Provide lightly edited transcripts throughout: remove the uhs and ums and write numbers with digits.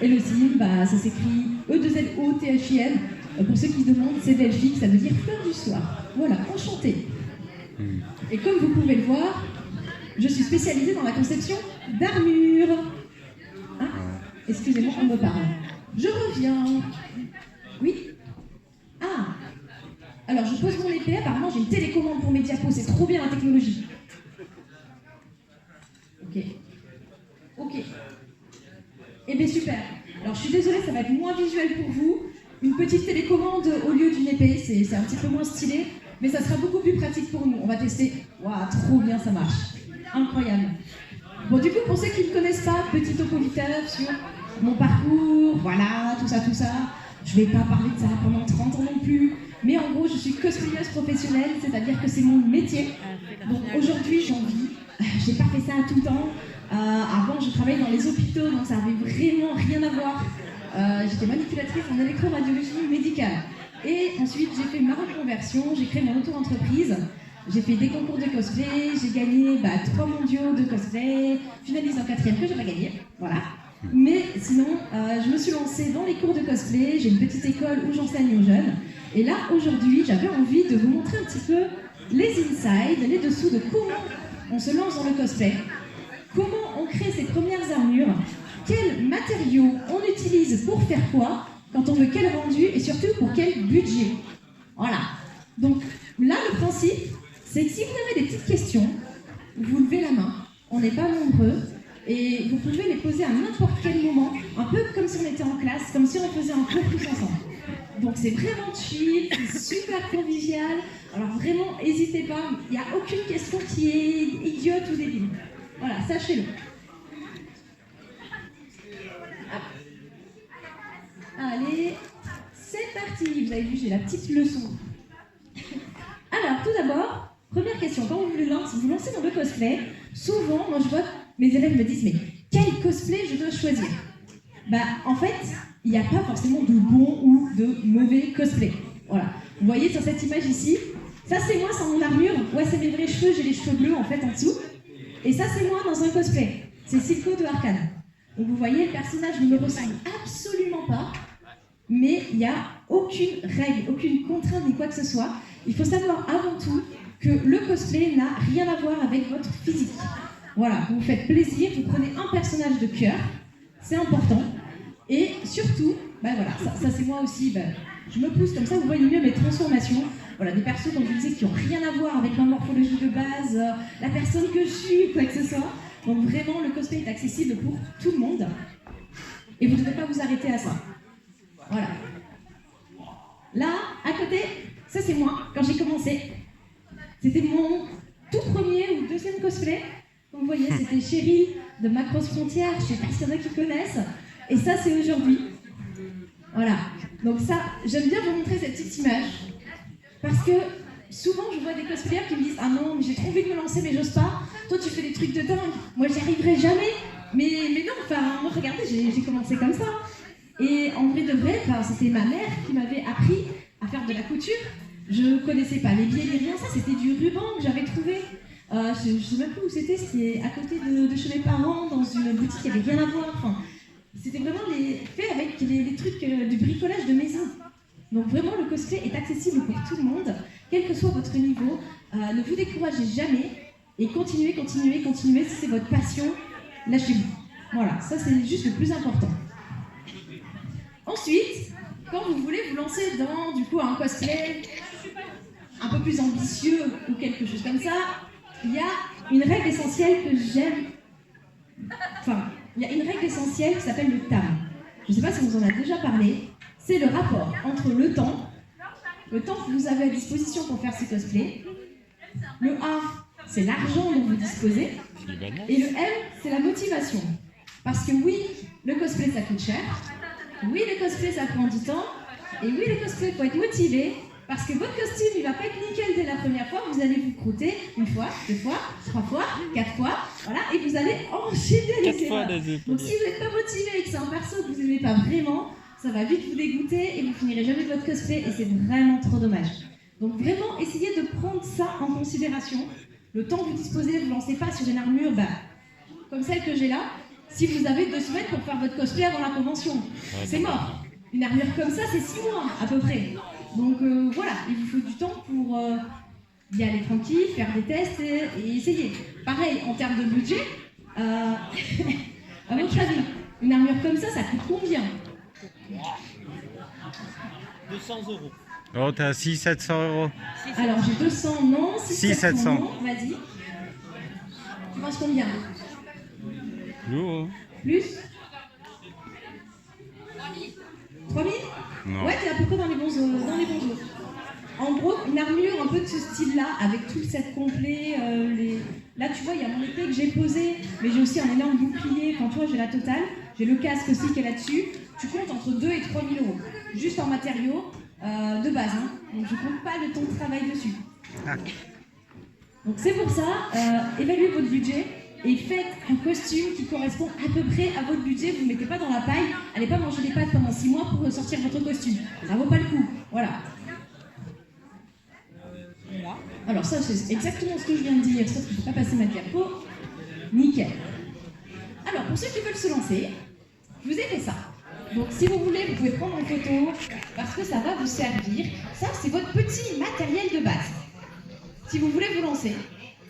Elohim, ça s'écrit E2LOTHIM. Pour ceux qui se demandent, c'est delphique, ça veut dire fleur du soir. Voilà, enchantée. Et comme vous pouvez le voir, je suis spécialisée dans la conception d'armures. Ah, excusez-moi, on me parle. Je reviens. Oui. Ah. Alors, je pose mon épée. Apparemment, j'ai une télécommande pour mes diapos. C'est trop bien la technologie. Ok. Eh bien, super. Alors, je suis désolée, ça va être moins visuel pour vous. Une petite télécommande au lieu d'une épée, c'est un petit peu moins stylé, mais ça sera beaucoup plus pratique pour nous. On va tester. Waouh, trop bien, ça marche. Incroyable. Bon, du coup, pour ceux qui ne me connaissent pas, petit topo vite sur mon parcours, voilà, tout ça. Je vais pas parler de ça pendant 30 ans non plus, mais en gros, je suis cosplayeuse professionnelle, c'est-à-dire que c'est mon métier. Donc aujourd'hui, j'en vis. J'ai pas fait ça tout le temps. Avant, je travaillais dans les hôpitaux, donc ça avait vraiment rien à voir. J'étais manipulatrice en électroradiologie médicale. Et ensuite, j'ai fait ma reconversion, j'ai créé mon auto-entreprise. J'ai fait des concours de cosplay, j'ai gagné 3 mondiaux de cosplay, finalise en 4e que j'ai pas gagné, voilà. Mais sinon, je me suis lancée dans les cours de cosplay, j'ai une petite école où j'enseigne aux jeunes. Et là, aujourd'hui, j'avais envie de vous montrer un petit peu les insides, les dessous de comment on se lance dans le cosplay, comment on crée ses premières armures, quels matériaux on utilise pour faire quoi, quand on veut quel rendu et surtout pour quel budget. Voilà. Donc là, le principe, c'est que si vous avez des petites questions, vous levez la main, on n'est pas nombreux, et vous pouvez les poser à n'importe quel moment, un peu comme si on était en classe, comme si on faisait un cours tous ensemble. Donc c'est vraiment chill, c'est super convivial, alors vraiment, n'hésitez pas, il n'y a aucune question qui est idiote ou débile. Voilà, sachez-le. Allez, c'est parti. Vous avez vu, j'ai la petite leçon. Alors, tout d'abord, première question. Quand vous vous lancez dans le cosplay, souvent, moi je vois, mes élèves me disent, mais quel cosplay je dois choisir? En fait, il n'y a pas forcément de bon ou de mauvais cosplay. Voilà. Vous voyez sur cette image ici, ça c'est moi sans mon armure. Ouais, c'est mes vrais cheveux, j'ai les cheveux bleus en fait en dessous. Et ça c'est moi dans un cosplay. C'est Silco de Arcane. Donc vous voyez, le personnage ne me ressemble absolument pas. Mais il n'y a aucune règle, aucune contrainte ni quoi que ce soit. Il faut savoir avant tout que le cosplay n'a rien à voir avec votre physique. Voilà, vous vous faites plaisir, vous prenez un personnage de cœur, c'est important. Et surtout, voilà, ça c'est moi aussi, je me pousse comme ça, vous voyez mieux mes transformations. Voilà, des persos, comme je vous disais, qui n'ont rien à voir avec ma morphologie de base, la personne que je suis, quoi que ce soit. Donc vraiment, le cosplay est accessible pour tout le monde. Et vous ne devez pas vous arrêter à ça. Voilà. Là, à côté, ça c'est moi, quand j'ai commencé. C'était mon tout premier ou deuxième cosplay. Comme vous voyez, c'était Cheryl de Macross Frontières, je ne sais pas s'il y en a qui connaissent. Et ça, c'est aujourd'hui. Voilà. Donc ça, j'aime bien vous montrer cette petite image. Parce que souvent, je vois des cosplayers qui me disent « Ah non, mais j'ai trop envie de me lancer, mais j'ose pas. Toi, tu fais des trucs de dingue. Moi, j'y arriverai jamais. » Mais non, moi, regardez, j'ai commencé comme ça. Et en vrai de vrai, c'était ma mère qui m'avait appris à faire de la couture. Je ne connaissais pas les biais ni rien, ça c'était du ruban que j'avais trouvé. Je ne sais même plus où c'était à côté de chez mes parents, dans une boutique qui n'avait rien à voir. Enfin, c'était vraiment fait avec les trucs du bricolage de maison. Donc vraiment, le cosplay est accessible pour tout le monde, quel que soit votre niveau. Ne vous découragez jamais et continuez. Si c'est votre passion, lâchez-vous. Voilà, ça c'est juste le plus important. Ensuite, quand vous voulez vous lancer dans un cosplay un peu plus ambitieux ou quelque chose comme ça, il y a une règle essentielle que j'aime. Enfin, il y a une règle essentielle qui s'appelle le TAM. Je ne sais pas si on vous en a déjà parlé. C'est le rapport entre le temps que vous avez à disposition pour faire ces cosplays. Le A, c'est l'argent dont vous disposez. Et le M, c'est la motivation. Parce que oui, le cosplay ça coûte cher. Oui, le cosplay, ça prend du temps. Et oui, le cosplay, il faut être motivé. Parce que votre costume, il va pas être nickel dès la première fois. Vous allez vous croûter 1 fois, 2 fois, 3 fois, 4 fois. Voilà, et vous allez enchaîner les erreurs. Donc si vous n'êtes pas motivé et que c'est un perso que vous n'aimez pas vraiment, ça va vite vous dégoûter et vous finirez jamais votre cosplay. Et c'est vraiment trop dommage. Donc vraiment, essayez de prendre ça en considération. Le temps que vous disposez, ne vous lancez pas sur une armure comme celle que j'ai là. si vous avez 2 semaines pour faire votre cosplay avant la convention. C'est mort. Une armure comme ça, c'est 6 mois à peu près. Donc voilà, il vous faut du temps pour y aller tranquille, faire des tests et essayer. Pareil, en termes de budget, à votre avis, une armure comme ça coûte combien? 200 €. Oh, t'as 600-700 €. Alors j'ai 200, non, 600-700. non, vas-y. Tu penses combien? Lourd. Plus 3000? Non. Ouais, t'es à peu près dans les bons eaux. En gros, une armure un peu de ce style-là, avec tout le set complet, là tu vois, il y a mon épée que j'ai posée, mais j'ai aussi un énorme bouclier, enfin tu vois, j'ai la totale, j'ai le casque aussi qui est là-dessus, tu comptes entre 2 et 3 000 €, juste en matériaux de base, hein. Donc je compte pas le temps de travail dessus. Donc c'est pour ça, évaluez votre budget et faites un costume qui correspond à peu près à votre budget. Vous ne mettez pas dans la paille, allez pas manger des pâtes pendant 6 mois pour sortir votre costume. Ça vaut pas le coup. Voilà. Alors ça, c'est exactement ce que je viens de dire, sauf qu'il ne faut pas passer ma diapo. Nickel. Alors, pour ceux qui veulent se lancer, je vous ai fait ça. Donc si vous voulez, vous pouvez prendre en photo, parce que ça va vous servir. Ça, c'est votre petit matériel de base. Si vous voulez vous lancer,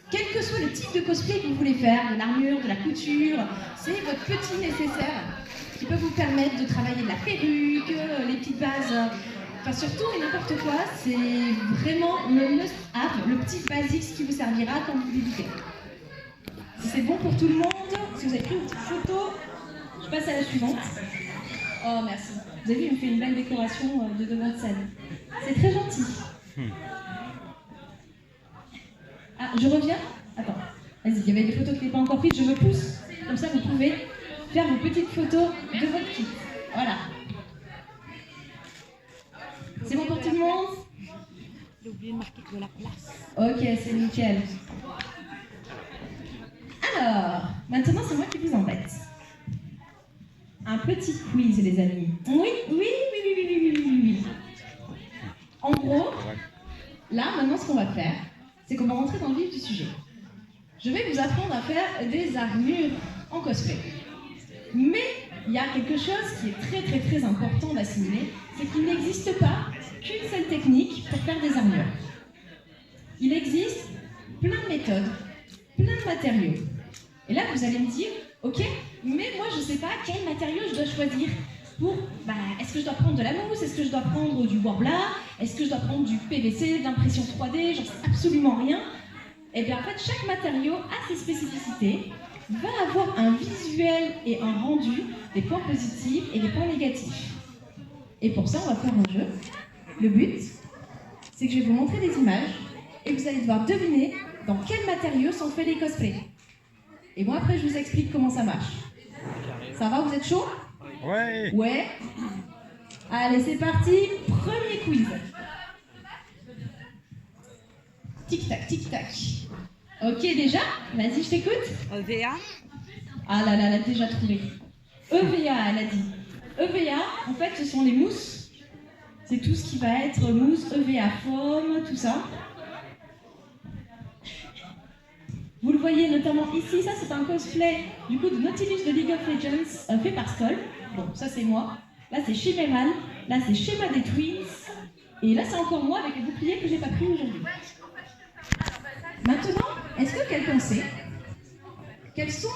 quel que soit le type de cosplay que vous voulez faire, de l'armure, de la couture, c'est votre petit nécessaire qui peut vous permettre de travailler de la perruque, les petites bases, enfin surtout et n'importe quoi, c'est vraiment le must-have, le petit basique qui vous servira quand vous débutez. Si c'est bon pour tout le monde, si vous avez pris une petite photo, je passe à la suivante. Oh merci, vous avez vu, il me fait une belle décoration de devant de scène. C'est très gentil. Ah, je reviens? Attends, vas-y, il y avait des photos qui n'étaient pas encore prises, je me pousse. Comme ça, vous pouvez faire vos petites photos de votre kit. Voilà. C'est bon pour tout le monde? J'ai oublié de marquer de la place. Ok, c'est nickel. Alors, maintenant, c'est moi qui vous embête. Un petit quiz, les amis. Oui. En gros, là, maintenant, ce qu'on va faire, c'est qu'on va rentrer dans le vif du sujet. Je vais vous apprendre à faire des armures en cosplay. Mais il y a quelque chose qui est très important d'assimiler, c'est qu'il n'existe pas qu'une seule technique pour faire des armures. Il existe plein de méthodes, plein de matériaux. Et là, vous allez me dire, ok, mais moi je ne sais pas quel matériau je dois choisir pour, est-ce que je dois prendre de la mousse, est-ce que je dois prendre du Worbla, est-ce que je dois prendre du PVC, de l'impression 3D, j'en sais absolument rien. Et bien en fait, chaque matériau a ses spécificités, va avoir un visuel et un rendu, des points positifs et des points négatifs. Et pour ça, on va faire un jeu. Le but, c'est que je vais vous montrer des images et vous allez devoir deviner dans quels matériaux sont faits les cosplays. Et moi après, je vous explique comment ça marche. Ça va, vous êtes chaud? Ouais. Ouais. Allez, c'est parti. Premier quiz. Tic-tac, tic-tac. Ok, déjà? Vas-y, je t'écoute. EVA. Ah là là, elle a déjà trouvé. EVA, elle a dit. EVA, en fait, ce sont les mousses. C'est tout ce qui va être mousse, EVA foam, tout ça. Vous le voyez notamment ici, ça c'est un cosplay du coup de Nautilus de League of Legends fait par Skull. Bon, ça c'est moi. Là c'est Shimeman, là c'est Shema des Twins. Et là c'est encore moi avec le bouclier que j'ai pas pris aujourd'hui. Maintenant, est-ce que quelqu'un sait quels sont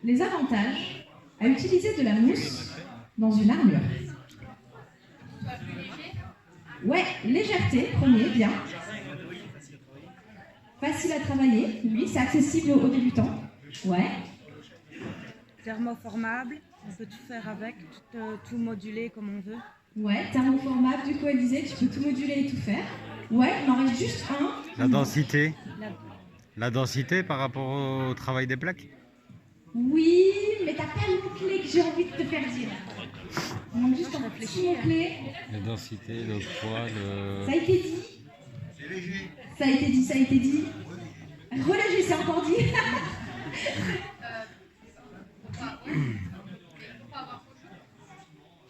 les avantages à utiliser de la mousse dans une armure? Ouais, légèreté, premier, bien. Facile à travailler, oui, c'est accessible aux débutants. Ouais. Thermoformable. On peut tout faire avec, tout moduler comme on veut. Ouais, thermoformable, du coup, elle disait, tu peux tout moduler et tout faire. Ouais, il m'en reste juste un. La densité. La- La densité par rapport au travail des plaques. Oui, mais t'as pas le mot-clé que j'ai envie de te faire dire. Il manque juste un petit mot-clé. La densité, le poids, Ça a été dit. Ça a été dit, ça a été dit. Relâchez, c'est encore dit.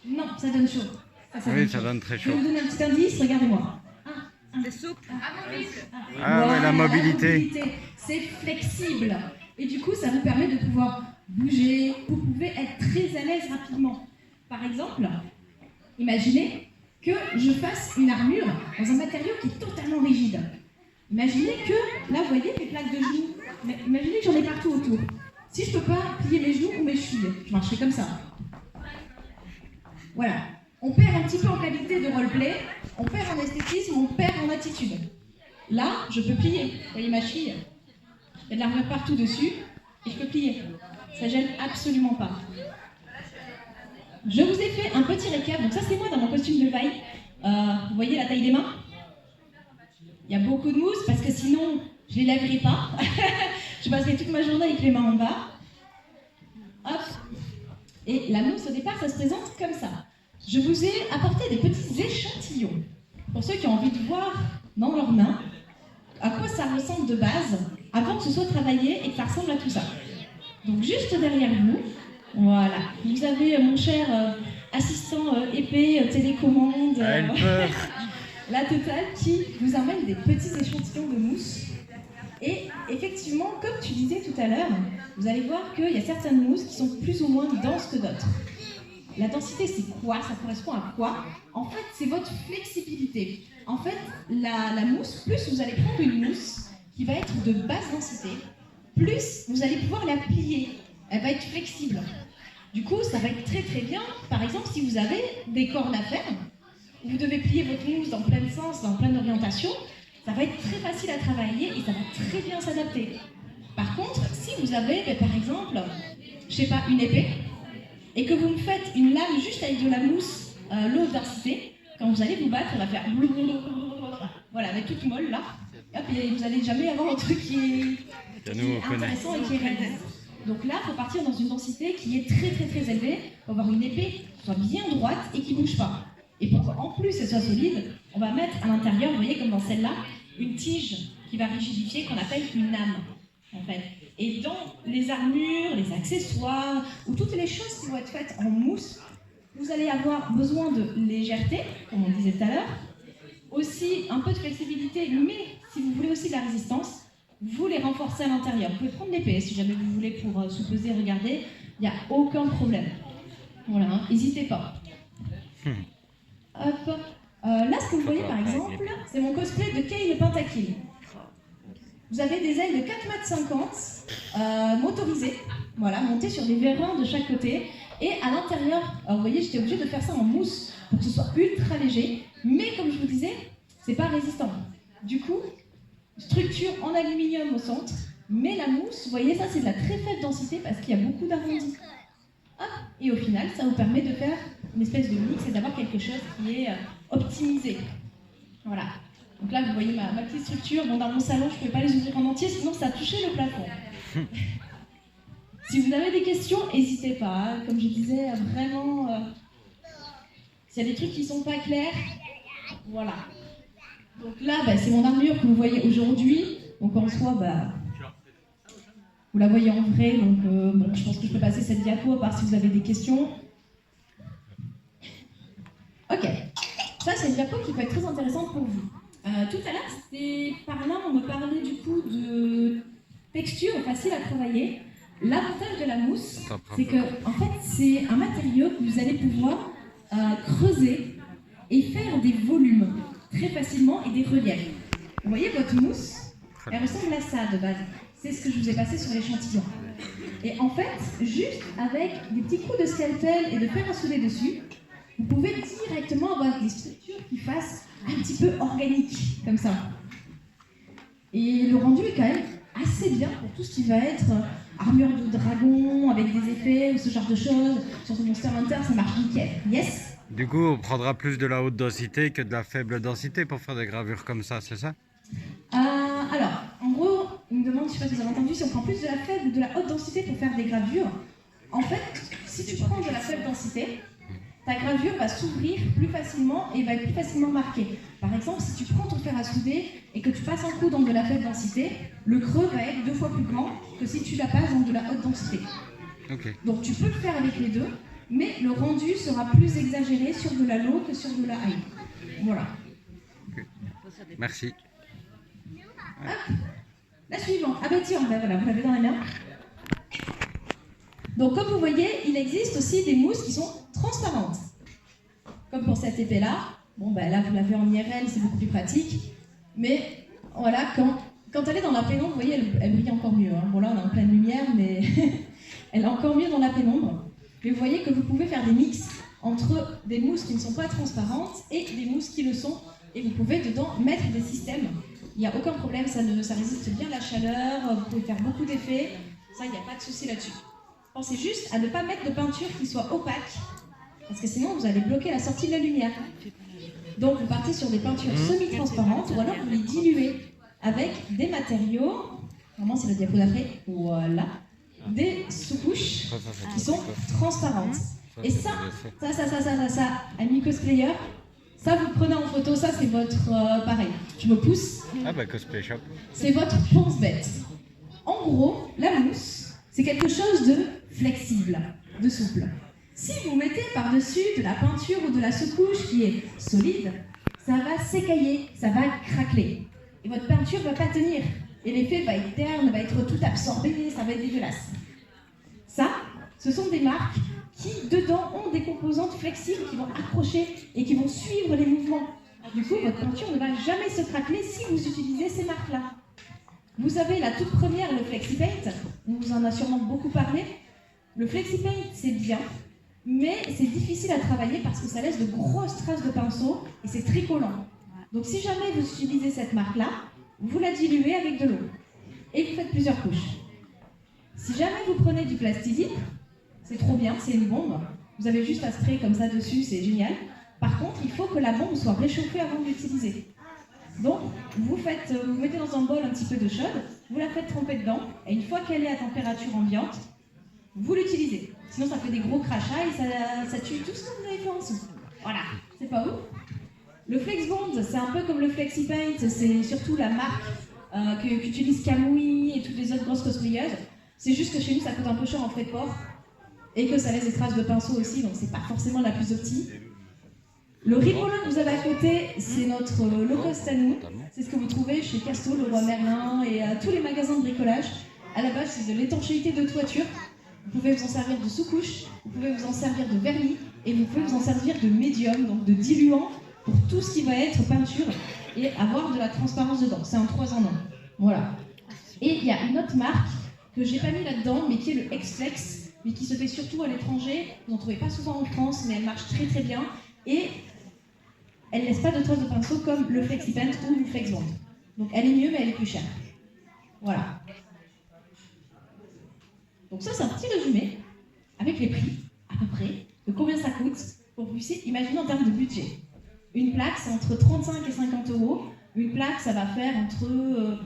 Non, ça donne chaud. Oui, ça donne très Je vais chaud. vous donner un petit indice, regardez-moi. C'est souple. Ah ouais, la mobilité. C'est flexible. Et du coup, ça vous permet de pouvoir bouger, vous pouvez être très à l'aise rapidement. Par exemple, imaginez que je fasse une armure dans un matériau qui est totalement rigide. Imaginez que, là vous voyez mes plaques de genoux, mais imaginez que j'en ai partout autour. Si je ne peux pas plier mes genoux ou mes chevilles, je marcherai comme ça. Voilà. On perd un petit peu en qualité de roleplay, on perd en esthétisme, on perd en attitude. Là, je peux plier. Vous voyez ma cheville? Il y a de l'armure partout dessus et je peux plier. Ça gêne absolument pas. Je vous ai fait un petit récap. Donc ça, c'est moi dans mon costume de vaille. Vous voyez la taille des mains? Il y a beaucoup de mousse parce que sinon, je ne les lèverai pas. Je passerai toute ma journée avec les mains en bas. Hop. Et la mousse, au départ, ça se présente comme ça. Je vous ai apporté des petits échantillons pour ceux qui ont envie de voir dans leurs mains à quoi ça ressemble de base avant que ce soit travaillé et que ça ressemble à tout ça. Donc juste derrière vous, voilà, vous avez mon cher assistant épée, télécommande, la totale qui vous emmène des petits échantillons de mousse. Et effectivement, comme tu disais tout à l'heure, vous allez voir qu'il y a certaines mousses qui sont plus ou moins denses que d'autres. La densité, c'est quoi? Ça correspond à quoi? En fait, c'est votre flexibilité. En fait, la mousse, plus vous allez prendre une mousse qui va être de basse densité, plus vous allez pouvoir la plier. Elle va être flexible. Du coup, ça va être très très bien. Par exemple, si vous avez des cordes à faire, vous devez plier votre mousse dans plein sens, dans pleine orientation, ça va être très facile à travailler et ça va très bien s'adapter. Par contre, si vous avez, par exemple, je sais pas, une épée, et que vous me faites une lame juste avec de la mousse low densité, quand vous allez vous battre, elle va faire voilà, elle va être toute molle là, hop, et vous n'allez jamais avoir un truc qui est intéressant et qui est réaliste. Donc là, il faut partir dans une densité qui est très très très élevée, pour avoir une épée qui soit bien droite et qui ne bouge pas. Et pour qu'en plus elle soit solide, on va mettre à l'intérieur, vous voyez comme dans celle-là, une tige qui va rigidifier, qu'on appelle une lame. En fait. Et dans les armures, les accessoires, ou toutes les choses qui vont être faites en mousse, vous allez avoir besoin de légèreté, comme on disait tout à l'heure, aussi un peu de flexibilité, mais si vous voulez aussi de la résistance, vous les renforcez à l'intérieur. Vous pouvez prendre l'épée si jamais vous voulez pour sous-peser, regarder, il n'y a aucun problème. Voilà, n'hésitez pas. Hop. Là, ce que vous voyez par exemple, c'est mon cosplay de Kay le Pentakill. Vous avez des ailes de 4,50 m motorisées, voilà, montées sur des vérins de chaque côté. Et à l'intérieur, vous voyez, j'étais obligée de faire ça en mousse pour que ce soit ultra léger. Mais comme je vous disais, c'est pas résistant. Du coup, structure en aluminium au centre, mais la mousse, vous voyez, ça c'est de la très faible densité parce qu'il y a beaucoup d'arrondis. Et au final, ça vous permet de faire une espèce de mix et d'avoir quelque chose qui est optimisé. Voilà. Donc là, vous voyez ma petite structure. Bon, dans mon salon, je ne pouvais pas les ouvrir en entier, sinon ça touchait le plafond. Si vous avez des questions, n'hésitez pas. Comme je disais, vraiment, s'il y a des trucs qui ne sont pas clairs, voilà. Donc là, c'est mon armure que vous voyez aujourd'hui. Donc en soi, vous la voyez en vrai. Donc bon, je pense que je peux passer cette diapo, à part si vous avez des questions. Ok. Ça, c'est une diapo qui peut être très intéressante pour vous. Tout à l'heure, c'était par là, on me parlait du coup de texture facile à travailler. L'avantage de la mousse, c'est que en fait, c'est un matériau que vous allez pouvoir creuser et faire des volumes très facilement et des reliefs. Vous voyez votre mousse, elle ressemble à ça de base. C'est ce que je vous ai passé sur l'échantillon. Et en fait, juste avec des petits coups de scalpel et de fer à souder dessus, vous pouvez directement avoir des structures qui fassent un petit peu organique, comme ça. Et le rendu est quand même assez bien pour tout ce qui va être armure de dragon, avec des effets, ou ce genre de choses. Sur ce Monster Hunter, ça marche nickel. Yes. Du coup, on prendra plus de la haute densité que de la faible densité pour faire des gravures comme ça, c'est ça? Alors, en gros, il me demande, je ne sais pas si vous avez entendu, si on prend plus de la faible ou de la haute densité pour faire des gravures. En fait, si tu prends de la faible densité, ta gravure va s'ouvrir plus facilement et va être plus facilement marquée. Par exemple, si tu prends ton fer à souder et que tu passes un coup dans de la faible densité, le creux va être 2 fois plus grand que si tu la passes dans de la haute densité. Okay. Donc tu peux le faire avec les deux, mais le rendu sera plus exagéré sur de la low que sur de la high. Voilà. Okay. Merci. Hop. La suivante. Ah bah tiens, voilà, vous l'avez dans la main. Donc comme vous voyez, il existe aussi des mousses qui sont transparentes. Comme pour cette épée-là. Bon, ben là, vous l'avez en IRL, c'est beaucoup plus pratique. Mais voilà, quand elle est dans la pénombre, vous voyez, elle brille encore mieux. Hein. Bon, là, on est en pleine lumière, mais elle est encore mieux dans la pénombre. Mais vous voyez que vous pouvez faire des mix entre des mousses qui ne sont pas transparentes et des mousses qui le sont. Et vous pouvez dedans mettre des systèmes. Il n'y a aucun problème, ça résiste bien à la chaleur, vous pouvez faire beaucoup d'effets. Ça, il n'y a pas de souci là-dessus. Pensez juste à ne pas mettre de peinture qui soit opaque, parce que sinon vous allez bloquer la sortie de la lumière. Donc vous partez sur des peintures semi-transparentes ou alors vous les diluez avec des matériaux, vraiment c'est le diapo d'après, voilà, des sous-couches qui sont transparentes. Et ça, amis cosplayers, ça vous le prenez en photo, ça c'est votre, pareil, je me pousse. Ah bah cosplay shop. C'est votre pense-bête. En gros, la mousse, c'est quelque chose de flexible, de souple. Si vous mettez par-dessus de la peinture ou de la sous-couche qui est solide, ça va s'écailler, ça va craqueler. Et votre peinture ne va pas tenir. Et l'effet va être terne, va être tout absorbé, ça va être dégueulasse. Ça, ce sont des marques qui, dedans, ont des composantes flexibles qui vont accrocher et qui vont suivre les mouvements. Du coup, votre peinture ne va jamais se craqueler si vous utilisez ces marques-là. Vous avez la toute première, le FlexiPaint. On vous en a sûrement beaucoup parlé. Le FlexiPaint, c'est bien. Mais c'est difficile à travailler parce que ça laisse de grosses traces de pinceau et c'est très collant. Donc si jamais vous utilisez cette marque-là, vous la diluez avec de l'eau et vous faites plusieurs couches. Si jamais vous prenez du Plastizip, c'est trop bien, c'est une bombe. Vous avez juste à sprayer comme ça dessus, c'est génial. Par contre, il faut que la bombe soit réchauffée avant de l'utiliser. Donc vous mettez dans un bol un petit peu d'eau chaude, vous la faites tremper dedans et une fois qu'elle est à température ambiante, vous l'utilisez. Sinon, ça fait des gros crachats et ça tue tout ce que vous avez fait en dessous. Voilà, c'est pas ouf. Le FlexBond, c'est un peu comme le FlexiPaint, c'est surtout la marque qu'utilisent Kamui et toutes les autres grosses cosplayeuses. C'est juste que chez nous, ça coûte un peu cher en frais de port et que ça laisse des traces de pinceau aussi, donc c'est pas forcément la plus optique. Le Ripollo que vous avez à côté, c'est notre low cost à nous. C'est ce que vous trouvez chez Casto, le Roi Merlin et tous les magasins de bricolage. À la base, c'est de l'étanchéité de toiture. Vous pouvez vous en servir de sous-couche, vous pouvez vous en servir de vernis et vous pouvez vous en servir de médium, donc de diluant pour tout ce qui va être peinture et avoir de la transparence dedans. C'est un 3 en 1. Voilà. Et il y a une autre marque que j'ai pas mis là-dedans, mais qui est le X-Flex, mais qui se fait surtout à l'étranger. Vous n'en trouvez pas souvent en France, mais elle marche très très bien. Et elle laisse pas de traces de pinceau comme le FlexiPaint ou le FlexBond. Donc elle est mieux, mais elle est plus chère. Voilà. Donc ça, c'est un petit résumé avec les prix, à peu près, de combien ça coûte, pour que vous puissiez imaginer en termes de budget. Une plaque, c'est entre 35 et 50 euros. Une plaque, ça va faire entre...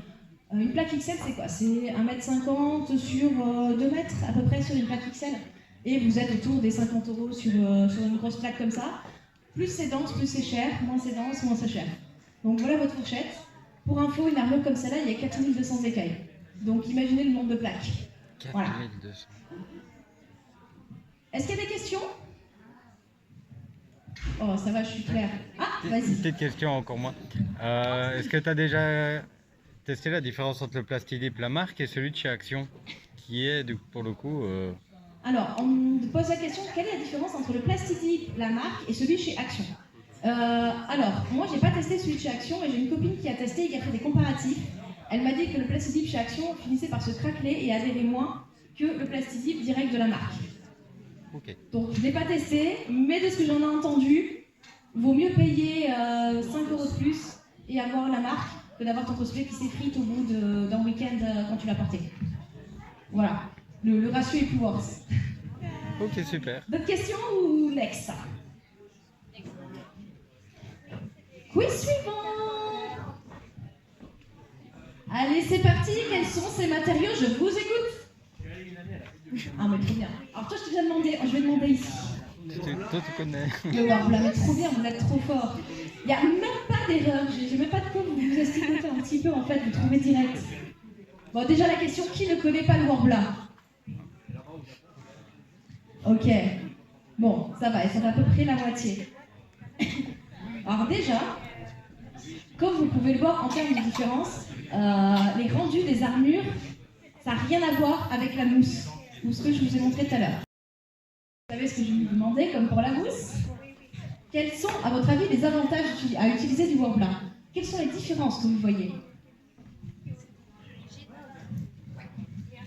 une plaque XL, c'est quoi? C'est 1,50 m sur 2 mètres, à peu près, sur une plaque XL. Et vous êtes autour des 50 euros sur une grosse plaque comme ça. Plus c'est dense, plus c'est cher. Moins c'est dense, moins c'est cher. Donc voilà votre fourchette. Pour info, une armure comme celle-là, il y a 4200 écailles. Donc imaginez le nombre de plaques. Voilà. Est-ce qu'il y a des questions? Oh, ça va, je suis claire. Ah, vas-y. Petite question encore moins. Est-ce que tu as déjà testé la différence entre le Plastizip, la marque, et celui de chez Action, qui est, pour le coup... Alors, on me pose la question, quelle est la différence entre le Plastizip, la marque, et celui chez Action? Alors, moi, j'ai pas testé celui de chez Action, mais j'ai une copine qui a testé et qui a fait des comparatifs. Elle m'a dit que le Plastizip chez Action finissait par se craqueler et adhérer moins que le Plastizip direct de la marque. Okay. Donc je ne l'ai pas testé, mais de ce que j'en ai entendu, vaut mieux payer 5 euros de plus et avoir la marque que d'avoir ton cosplay qui s'effrite au bout d'un week-end quand tu l'as porté. Voilà, le ratio est plus worse. Ok, super. D'autres questions ou next? Quiz suivant. Allez, c'est parti. Quels sont ces matériaux? Je vous écoute. Ah, mais trop bien. Alors, toi, je vais demander ici. Toi, tu connais. Le Warbler, mais trop bien, vous êtes trop fort. Il n'y a même pas d'erreur. J'ai même pas de quoi vous estimer un petit peu, en fait, vous trouvez direct. Bon, déjà, la question, qui ne connaît pas le Warbler? Ok. Bon, ça va à peu près la moitié. Alors, déjà, comme vous pouvez le voir en termes de différence, les rendus des armures, ça n'a rien à voir avec la mousse. ou ce que je vous ai montré tout à l'heure. Vous savez ce que je vais vous demander, comme pour la mousse? Quels sont, à votre avis, les avantages à utiliser du Worbla? Quelles sont les différences que vous voyez?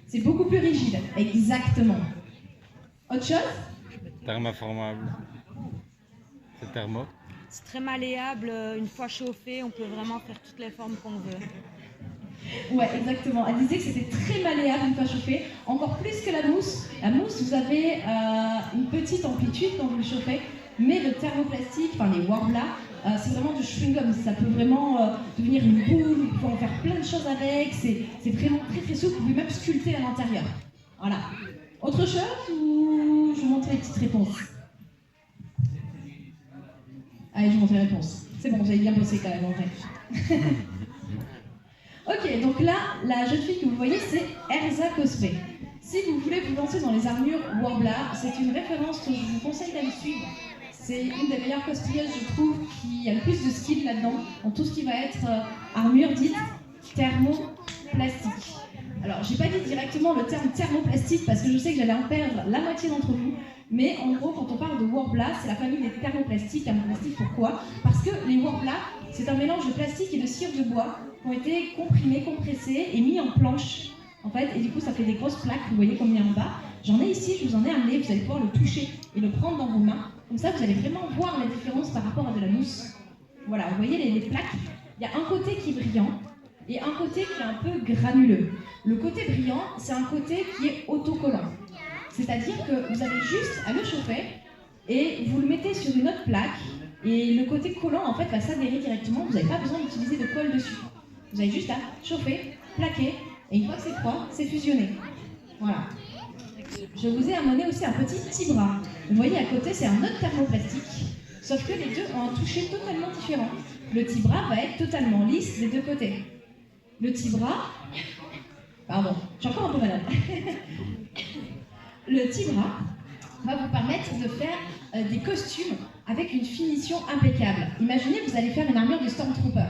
C'est beaucoup plus rigide, exactement. Autre chose? Thermoformable. C'est thermo. C'est très malléable. Une fois chauffé, on peut vraiment faire toutes les formes qu'on veut. Ouais, exactement. Elle disait que c'était très malléable une fois chauffé, encore plus que la mousse. La mousse, vous avez une petite amplitude quand vous le chauffez, mais le thermoplastique, enfin les Worbla, c'est vraiment du chewing-gum. Ça peut vraiment devenir une boule, vous pouvez en faire plein de choses avec, c'est vraiment très très souple, vous pouvez même sculpter à l'intérieur. Voilà. Autre chose ou je vous montre les petites réponses? Allez, je vous montre les réponses. C'est bon, vous avez bien bossé quand même en vrai. Ok, donc là, la jeune fille que vous voyez, c'est Erza Cosplay. Si vous voulez vous lancer dans les armures Worbla, c'est une référence que je vous conseille d'aller suivre. C'est une des meilleures cosplayeuses, je trouve, qui a le plus de skill là-dedans, dans tout ce qui va être armure dite thermoplastique. Alors, j'ai pas dit directement le terme thermoplastique parce que je sais que j'allais en perdre la moitié d'entre vous, mais en gros, quand on parle de Worbla, c'est la famille des thermoplastiques. Thermoplastique, pourquoi? Parce que les Worbla, c'est un mélange de plastique et de cire de bois qui ont été comprimés, compressés et mis en planche, en fait, et du coup, ça fait des grosses plaques, vous voyez comme il y a en bas. J'en ai ici, je vous en ai amené, vous allez pouvoir le toucher et le prendre dans vos mains. Comme ça, vous allez vraiment voir la différence par rapport à de la mousse. Voilà, vous voyez les plaques, il y a un côté qui est brillant et un côté qui est un peu granuleux. Le côté brillant, c'est un côté qui est autocollant. C'est-à-dire que vous avez juste à le chauffer et vous le mettez sur une autre plaque et le côté collant, en fait, va s'adhérer directement. Vous n'avez pas besoin d'utiliser de colle dessus. Vous avez juste à chauffer, plaquer et une fois que c'est froid, c'est fusionné. Voilà. Je vous ai amené aussi un petit Tibra. Vous voyez à côté, c'est un autre thermoplastique, sauf que les deux ont un toucher totalement différent. Le Tibra va être totalement lisse des deux côtés. Le Tibra... Pardon, je suis encore un peu malade. Le Tibra va vous permettre de faire des costumes avec une finition impeccable. Imaginez, vous allez faire une armure de Stormtrooper.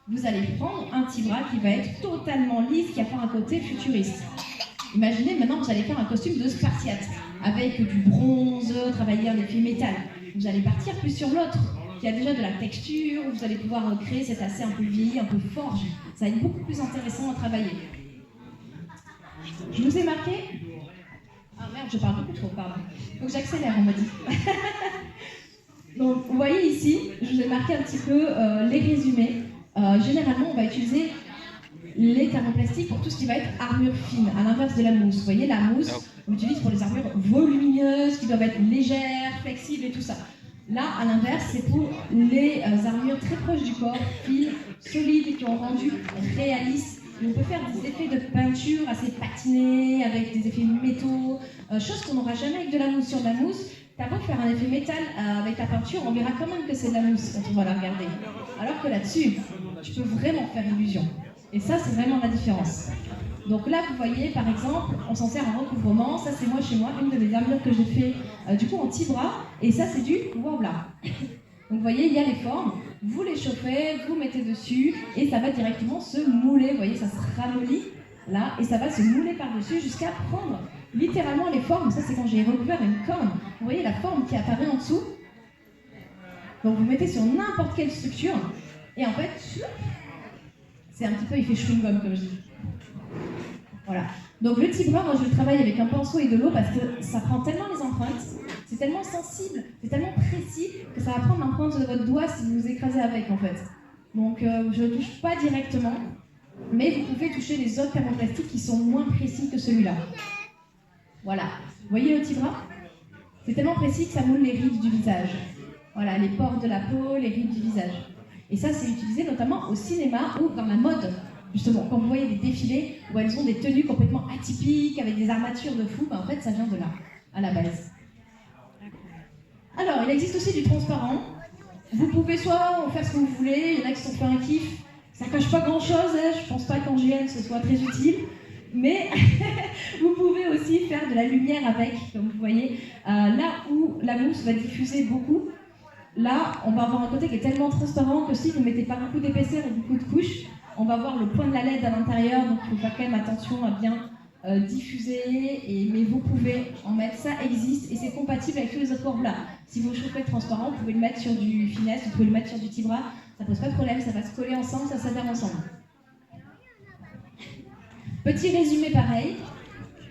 Vous allez prendre un Tibra qui va être totalement lisse, qui va faire un côté futuriste. Imaginez maintenant que vous allez faire un costume de Spartiate, avec du bronze, travailler en effet métal. Vous allez partir plus sur l'autre, qui a déjà de la texture, vous allez pouvoir créer cet acier un peu vieilli, un peu forge. Ça va être beaucoup plus intéressant à travailler. Je vous ai marqué... Ah merde, je parle beaucoup trop, pardon. Faut que j'accélère, on m'a dit. Donc, vous voyez ici, je vous ai marqué un petit peu les résumés. Généralement, on va utiliser les thermoplastiques pour tout ce qui va être armure fine, à l'inverse de la mousse. Vous voyez, la mousse, on l'utilise pour les armures volumineuses, qui doivent être légères, flexibles et tout ça. Là, à l'inverse, c'est pour les armures très proches du corps, fines, solides, qui ont rendu réalistes. On peut faire des effets de peinture assez patinés, avec des effets métaux, chose qu'on n'aura jamais avec de la mousse. Sur de la mousse, t'as beau faire un effet métal avec ta peinture, on verra quand même que c'est de la mousse quand on va la regarder. Alors que là-dessus, tu peux vraiment faire illusion. Et ça, c'est vraiment la différence. Donc là, vous voyez, par exemple, on s'en sert en recouvrement. Ça, c'est moi chez moi, une de mes armures que j'ai fait du coup en Tibra. Et ça, c'est du Worbla. Donc vous voyez, il y a les formes. Vous les chauffez, vous mettez dessus et ça va directement se mouler. Vous voyez, ça se ramollit là et ça va se mouler par-dessus jusqu'à prendre littéralement les formes. Ça, c'est quand j'ai recouvert une corne. Vous voyez la forme qui apparaît en dessous. Donc vous mettez sur n'importe quelle structure et en fait, c'est un petit peu effet chewing-gum comme je dis. Voilà. Donc le Tibra, moi je le travaille avec un pinceau et de l'eau parce que ça prend tellement les empreintes, c'est tellement sensible, c'est tellement précis que ça va prendre l'empreinte de votre doigt si vous vous écrasez avec en fait. Donc je ne touche pas directement, mais vous pouvez toucher les autres thermoplastiques qui sont moins précis que celui-là. Voilà. Vous voyez le Tibra? C'est tellement précis que ça moule les rides du visage. Voilà, les pores de la peau, les rides du visage. Et ça, c'est utilisé notamment au cinéma ou dans la mode. Justement, quand vous voyez des défilés où elles ont des tenues complètement atypiques, avec des armatures de fou, ben en fait, ça vient de là, à la base. Alors, il existe aussi du transparent. Vous pouvez soit en faire ce que vous voulez, il y en a qui se sont fait un kiff. Ça cache pas grand-chose, hein, je pense pas qu'en GN ce soit très utile. Mais vous pouvez aussi faire de la lumière avec, comme vous voyez. Là où la mousse va diffuser beaucoup, là, on va avoir un côté qui est tellement transparent que si vous ne mettez pas beaucoup d'épaisseur et beaucoup de couches, on va voir le point de la LED à l'intérieur, donc il faut faire quand même attention à bien diffusé, mais vous pouvez en mettre, ça existe et c'est compatible avec tous les autres Warbler. Si vous chauffez transparent, vous pouvez le mettre sur du finesse, vous pouvez le mettre sur du Tibra, ça pose pas de problème, ça va se coller ensemble, ça s'adhère ensemble. Petit résumé pareil.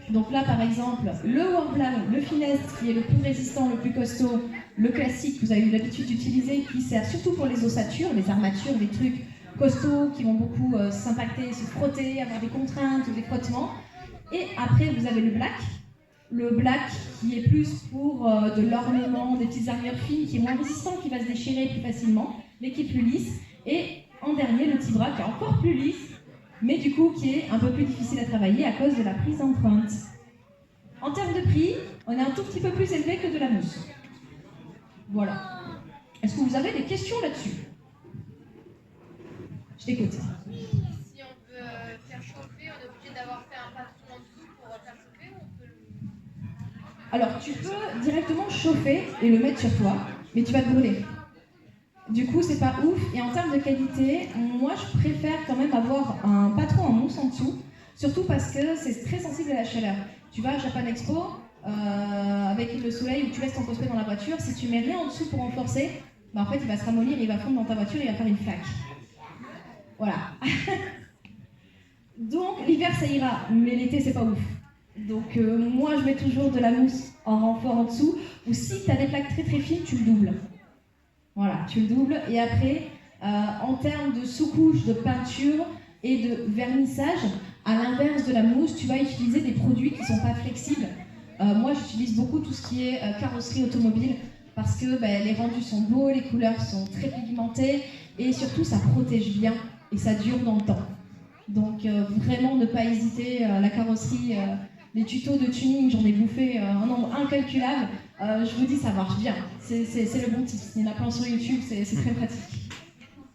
Donc là, par exemple, le Warbler, le finesse, qui est le plus résistant, le plus costaud, le classique que vous avez eu l'habitude d'utiliser, qui sert surtout pour les ossatures, les armatures, les trucs costauds qui vont beaucoup s'impacter, se frotter, avoir des contraintes ou des frottements. Et après, vous avez le black qui est plus pour de l'ornement, des petites armures fines, qui est moins résistant, qui va se déchirer plus facilement, mais qui est plus lisse. Et en dernier, le Tibra, qui est encore plus lisse, mais du coup qui est un peu plus difficile à travailler à cause de la prise d'empreinte. En termes de prix, on est un tout petit peu plus élevé que de la mousse. Voilà. Est-ce que vous avez des questions là-dessus? Je t'écoute. Si on veut faire chauffer, on est obligé d'avoir fait un patron en dessous pour faire chauffer ou on peut le... Alors, tu peux directement chauffer et le mettre sur toi, mais tu vas te brûler. Du coup, c'est pas ouf. Et en termes de qualité, moi, je préfère quand même avoir un patron en mousse en dessous, surtout parce que c'est très sensible à la chaleur. Tu vas à Japan Expo, avec le soleil, où tu laisses ton cosplay dans la voiture, si tu mets rien en dessous pour renforcer, bah en fait, il va se ramollir, il va fondre dans ta voiture et il va faire une flaque. Voilà. Donc, l'hiver, ça ira, mais l'été, c'est pas ouf. Donc, moi, je mets toujours de la mousse en renfort en dessous, ou si tu as des plaques très très fines, tu le doubles. Voilà, tu le doubles. Et après, en termes de sous-couche, de peinture et de vernissage, à l'inverse de la mousse, tu vas utiliser des produits qui ne sont pas flexibles. Moi, j'utilise beaucoup tout ce qui est carrosserie automobile parce que les rendus sont beaux, les couleurs sont très pigmentées et surtout, ça protège bien et ça dure dans le temps. Donc, vraiment, ne pas hésiter. La carrosserie, les tutos de tuning, j'en ai bouffé un nombre incalculable. Je vous dis, ça marche bien. C'est le bon tips. Il y en a plein sur YouTube, c'est très pratique.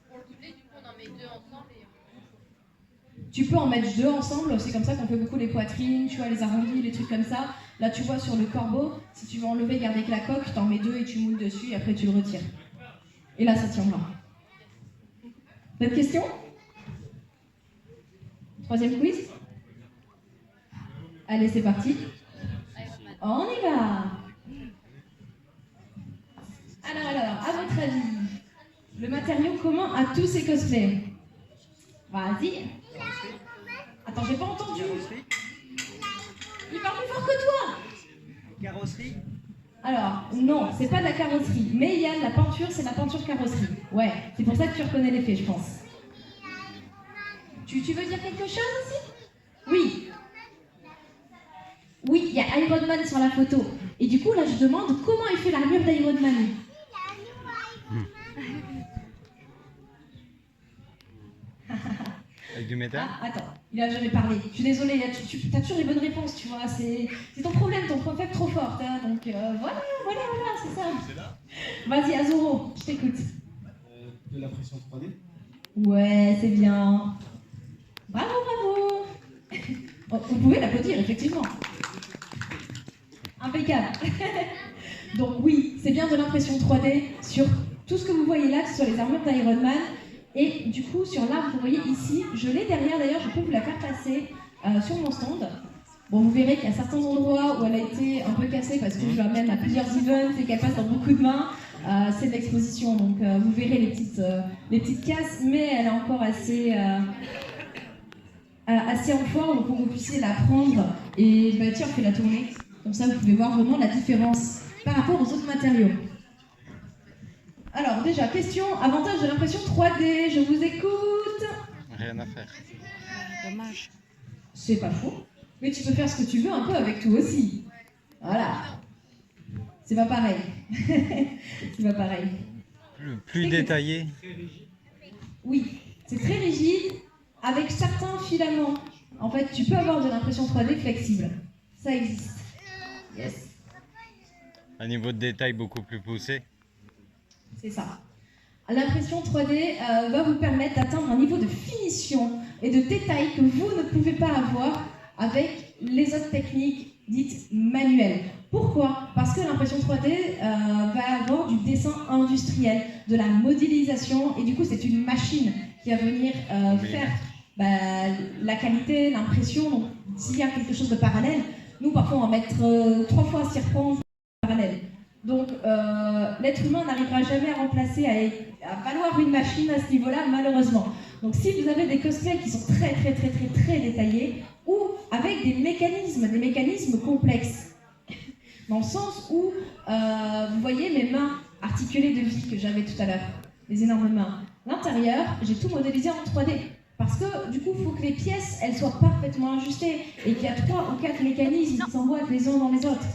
Pour le doubler, du coup, on en met deux ensemble et Tu peux en mettre deux ensemble, c'est comme ça qu'on fait beaucoup les poitrines, tu vois, les arrondis, les trucs comme ça. Là, tu vois, sur le corbeau, si tu veux enlever, garder que la coque, tu en mets deux et tu moules dessus et après tu le retires. Et là, ça tiendra. D'autres questions? Troisième quiz? Allez, c'est parti. On y va. Alors, à votre avis, le matériau commun à tous ces cosplays? Vas-y. Attends, j'ai pas entendu. Il parle plus fort que toi. Carrosserie? Alors, non, c'est pas de la carrosserie. Mais il y a de la peinture, c'est de la peinture carrosserie. Ouais, c'est pour ça que tu reconnais l'effet, je pense. Tu veux dire quelque chose aussi? Oui. Oui, il y a Iron Man sur la photo. Et du coup, là, je demande comment il fait l'armure d'Iron Man. Avec du métal? Ah, attends, il a jamais parlé. Je suis désolée, tu as toujours les bonnes réponses, tu vois. C'est ton problème, ton point faible trop fort. Hein, donc voilà, c'est ça. Vas-y, Azuro, je t'écoute. De l'impression 3D? Ouais, c'est bien. Bravo. Oh, vous pouvez l'applaudir, effectivement. Impeccable. Donc oui, c'est bien de l'impression 3D sur tout ce que vous voyez là, sur les armures d'Iron Man. Et du coup, sur l'arme, vous voyez ici, je l'ai derrière d'ailleurs, je peux vous la faire passer sur mon stand. Bon, vous verrez qu'il y a certains endroits où elle a été un peu cassée parce que je l'amène à plusieurs events et qu'elle passe dans beaucoup de mains. C'est de l'exposition, donc vous verrez les petites casses, mais elle est encore assez en forme pour que vous puissiez la prendre. Et tiens, on fait la tournée. Comme ça, vous pouvez voir vraiment la différence par rapport aux autres matériaux. Alors déjà, question, avantage de l'impression 3D, je vous écoute. Rien à faire. Dommage. C'est pas faux, mais tu peux faire ce que tu veux un peu avec tout aussi. Voilà. C'est pas pareil. C'est pas pareil. Plus détaillé. Oui, c'est très rigide, avec certains filaments. En fait, tu peux avoir de l'impression 3D flexible. Ça existe. Yes. Un niveau de détail beaucoup plus poussé. C'est ça. L'impression 3D va vous permettre d'atteindre un niveau de finition et de détail que vous ne pouvez pas avoir avec les autres techniques dites manuelles. Pourquoi? Parce que l'impression 3D va avoir du dessin industriel, de la modélisation, et du coup c'est une machine qui va venir faire la qualité, l'impression. Donc s'il y a quelque chose de parallèle, nous parfois on va mettre 3 fois s'y reprendre parallèle. Donc l'être humain n'arrivera jamais à remplacer, à valoir une machine à ce niveau-là, malheureusement. Donc si vous avez des cosplays qui sont très détaillés, ou avec des mécanismes complexes, dans le sens où, vous voyez mes mains articulées de vie que j'avais tout à l'heure, les énormes mains. L'intérieur, j'ai tout modélisé en 3D. Parce que du coup, il faut que les pièces, elles soient parfaitement ajustées et qu'il y a 3 ou 4 mécanismes qui s'emboîtent les uns dans les autres.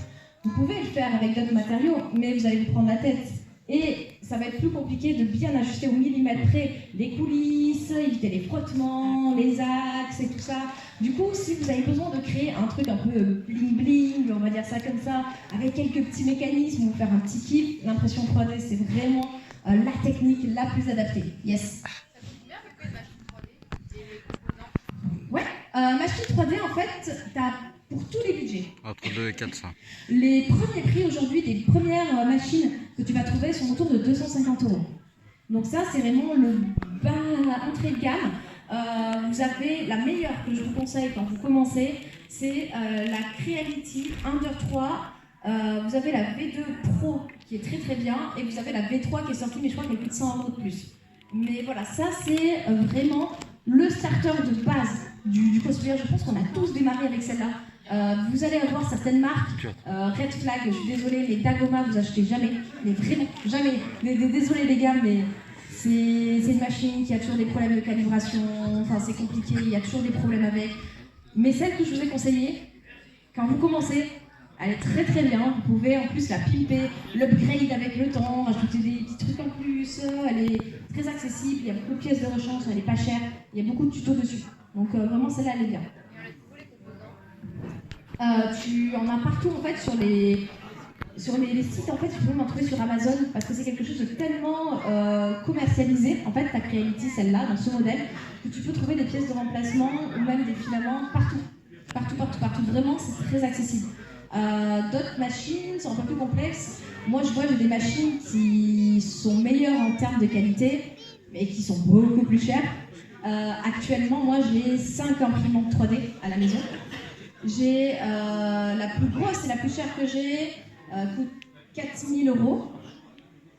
Vous pouvez le faire avec d'autres matériaux, mais vous allez vous prendre la tête. Et ça va être plus compliqué de bien ajuster au millimètre près les coulisses, éviter les frottements, les axes et tout ça. Du coup, si vous avez besoin de créer un truc un peu bling-bling, on va dire ça comme ça, avec quelques petits mécanismes ou faire un petit kiff, l'impression 3D, c'est vraiment la technique la plus adaptée. Yes. Ça coûte combien à peu près une machine 3D et les composants? Ouais, machine 3D, en fait, t'as pour tous les budgets. Entre 2 et 400. Les premiers prix aujourd'hui des premières machines que tu vas trouver sont autour de 250 €. Donc ça, c'est vraiment le bas entrée de gamme. Vous avez la meilleure que je vous conseille quand vous commencez, c'est la Creality Under 3. Vous avez la V2 Pro qui est très bien, et vous avez la V3 qui est sortie, mais je crois qu'elle coûte 100 € de plus. Mais voilà, ça c'est vraiment le starter de base du cosplayer. Je pense qu'on a tous démarré avec celle-là. Vous allez avoir certaines marques, Red Flag, je suis désolée, les Dagoma vous achetez jamais, mais vraiment jamais. Désolée les gars, mais c'est une machine qui a toujours des problèmes de calibration, enfin c'est compliqué, il y a toujours des problèmes avec. Mais celle que je vous ai conseillée, quand vous commencez, elle est très bien, vous pouvez en plus la pimper, l'upgrade avec le temps, rajouter des petits trucs en plus, elle est très accessible, il y a beaucoup de pièces de rechange, elle est pas chère, il y a beaucoup de tutos dessus. Donc vraiment celle-là elle est bien. Tu en as partout en fait sur les sites, en fait tu peux m'en trouver sur Amazon parce que c'est quelque chose de tellement commercialisé, en fait ta Creality celle-là dans ce modèle, que tu peux trouver des pièces de remplacement ou même des filaments partout, vraiment c'est très accessible. D'autres machines sont un peu plus complexes. Moi je vois j'ai des machines qui sont meilleures en termes de qualité mais qui sont beaucoup plus chères. Actuellement moi j'ai 5 imprimantes 3D à la maison. J'ai la plus grosse et la plus chère que j'ai coûte 4 000 €.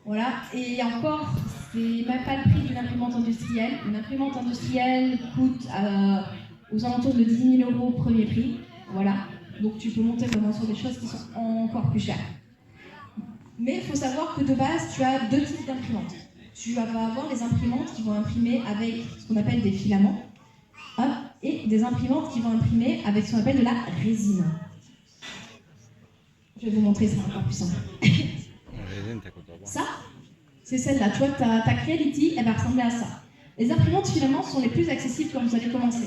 Voilà, et encore, c'est même pas le prix d'une imprimante industrielle. Une imprimante industrielle coûte aux alentours de 10 000 € premier prix. Voilà, donc tu peux monter vraiment sur des choses qui sont encore plus chères. Mais il faut savoir que de base, tu as 2 types d'imprimantes. Tu vas avoir les imprimantes qui vont imprimer avec ce qu'on appelle des filaments. Hop, et des imprimantes qui vont imprimer avec ce qu'on appelle de la résine. Je vais vous montrer, c'est encore plus simple. Ça, c'est celle-là. Tu vois, ta Creality, elle va ressembler à ça. Les imprimantes filaments sont les plus accessibles quand vous allez commencer.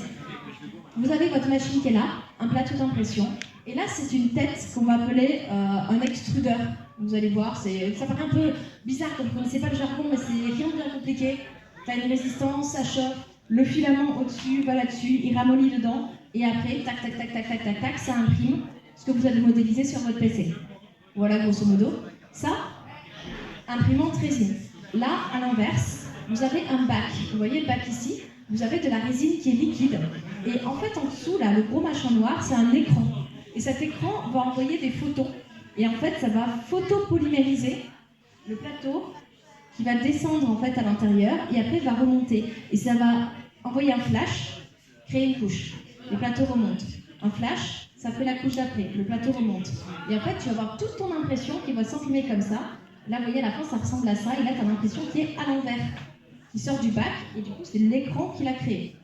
Vous avez votre machine qui est là, un plateau d'impression, et là, c'est une tête qu'on va appeler un extrudeur. Vous allez voir, ça paraît un peu bizarre quand vous ne connaissez pas le jargon, mais c'est rien de bien compliqué. Tu as une résistance, ça chauffe. Le filament au-dessus va là-dessus, il ramollit dedans, et après, tac, ça imprime ce que vous avez modélisé sur votre PC. Voilà, grosso modo. Ça, imprimante résine. Là, à l'inverse, vous avez un bac. Vous voyez le bac ici, vous avez de la résine qui est liquide. Et en fait, en dessous, là, le gros machin noir, c'est un écran. Et cet écran va envoyer des photos. Et en fait, ça va photopolymériser le plateau qui va descendre en fait à l'intérieur et après va remonter. Et ça va envoyer un flash, créer une couche. Le plateau remonte. Un flash, ça fait la couche d'après. Le plateau remonte. Et en fait, tu vas avoir toute ton impression qui va s'imprimer comme ça. Là, vous voyez, à la fin, ça ressemble à ça. Et là, tu as l'impression qui est à l'envers, qui sort du bac. Et du coup, c'est l'écran qui l'a créé.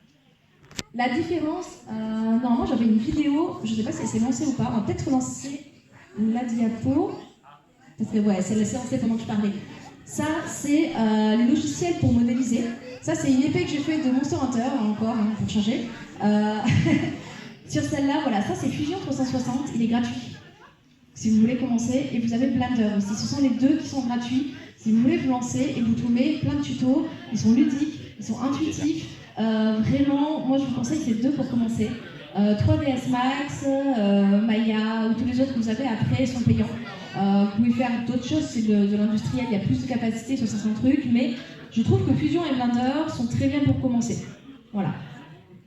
La différence, normalement, j'avais une vidéo, je ne sais pas si elle s'est lancée ou pas. On va peut-être relancer la diapo. Parce que, ouais, c'est lancée pendant que je parlais. Ça, c'est le logiciel pour modéliser. Ça, c'est une épée que j'ai faite de Monster Hunter, encore, hein, pour changer. Sur celle-là, voilà, ça, c'est Fusion 360, il est gratuit. Si vous voulez commencer, et vous avez Blender aussi. Ce sont les deux qui sont gratuits. Si vous voulez vous lancer, et vous trouvez plein de tutos, ils sont ludiques, ils sont intuitifs. Vraiment, moi, je vous conseille ces deux pour commencer. 3ds Max, Maya, ou tous les autres que vous avez après sont payants. Vous pouvez faire d'autres choses, c'est de l'industriel, il y a plus de capacité sur certains trucs, mais je trouve que Fusion et Blender sont très bien pour commencer. Voilà.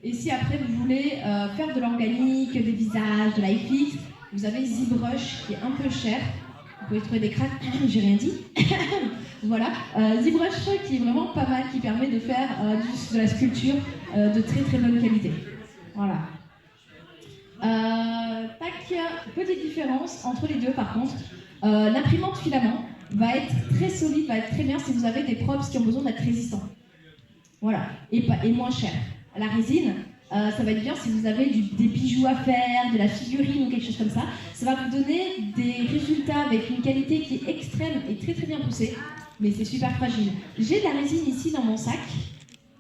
Et si après vous voulez faire de l'organique, des visages, de l'IFX, vous avez ZBrush qui est un peu cher. Vous pouvez trouver des cracks, j'ai rien dit. Voilà, ZBrush qui est vraiment pas mal, qui permet de faire de la sculpture de très très bonne qualité. Voilà. Petite différence entre les deux par contre. L'imprimante filament va être très solide, va être très bien si vous avez des props qui ont besoin d'être résistants. Voilà, et moins cher. La résine, ça va être bien si vous avez des bijoux à faire, de la figurine ou quelque chose comme ça. Ça va vous donner des résultats avec une qualité qui est extrême et très très bien poussée, mais c'est super fragile. J'ai de la résine ici dans mon sac.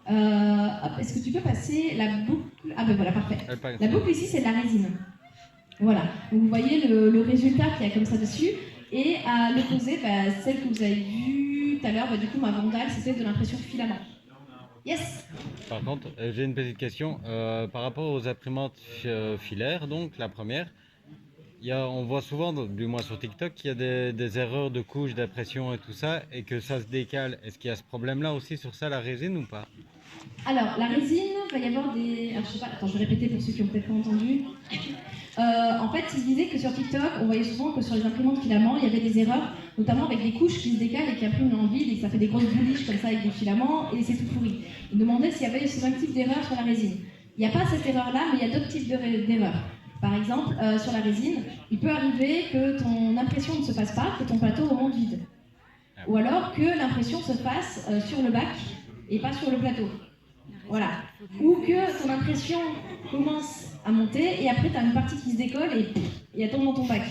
Est-ce que tu peux passer la boucle? Ah ben voilà, parfait. La boucle ici, c'est de la résine. Voilà, donc vous voyez le résultat qu'il y a comme ça dessus. Et à l'opposé, celle que vous avez vue tout à l'heure, du coup ma Vandal, c'était de l'impression filament. Yes. Par contre, j'ai une petite question. Par rapport aux imprimantes filaires, donc la première, on voit souvent, du moins sur TikTok, qu'il y a des erreurs de couches, d'impression et tout ça, et que ça se décale. Est-ce qu'il y a ce problème-là aussi sur ça, la résine ou pas? Alors, la résine, il va y avoir des... Alors, je sais pas, attends, je vais répéter pour ceux qui n'ont peut-être pas entendu. En fait, il disait que sur TikTok, on voyait souvent que sur les imprimantes filaments, il y avait des erreurs, notamment avec des couches qui se décalent et qui impriment en vide et que ça fait des grosses bouliches comme ça avec des filaments et c'est tout pourri. Il demandait s'il y avait ce même type d'erreur sur la résine. Il n'y a pas cette erreur-là, mais il y a d'autres types d'erreurs. Par exemple, sur la résine, il peut arriver que ton impression ne se fasse pas, que ton plateau remonte vide. Ou alors que l'impression se fasse sur le bac et pas sur le plateau. Voilà. Ou que ton impression commence à monter et après tu as une partie qui se décolle et elle tombe dans ton bac.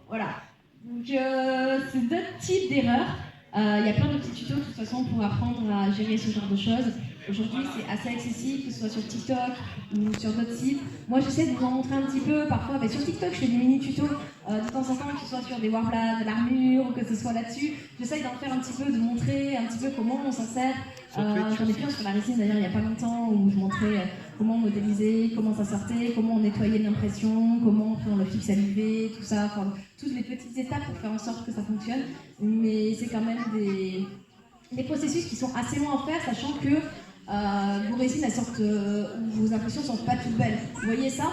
Voilà. Donc c'est d'autres types d'erreurs. Il y a plein de petits tutos de toute façon pour apprendre à gérer ce genre de choses. Aujourd'hui c'est assez accessible, que ce soit sur TikTok ou sur d'autres sites. Moi j'essaie de vous en montrer un petit peu parfois. Sur TikTok je fais des mini tutos de temps en temps, que ce soit sur des warblades, de l'armure, que ce soit là-dessus. J'essaie d'en faire un petit peu, de montrer un petit peu comment on s'en sert. J'en ai fait un sur la résine d'ailleurs il n'y a pas longtemps où je montrais comment modéliser, comment ça sortait, comment on nettoyait l'impression, comment on le fixe à l'UV, tout ça, enfin, toutes les petites étapes pour faire en sorte que ça fonctionne. Mais c'est quand même des processus qui sont assez longs à faire, sachant que vos résines elles sortent, vos impressions ne sont pas toutes belles. Vous voyez ça?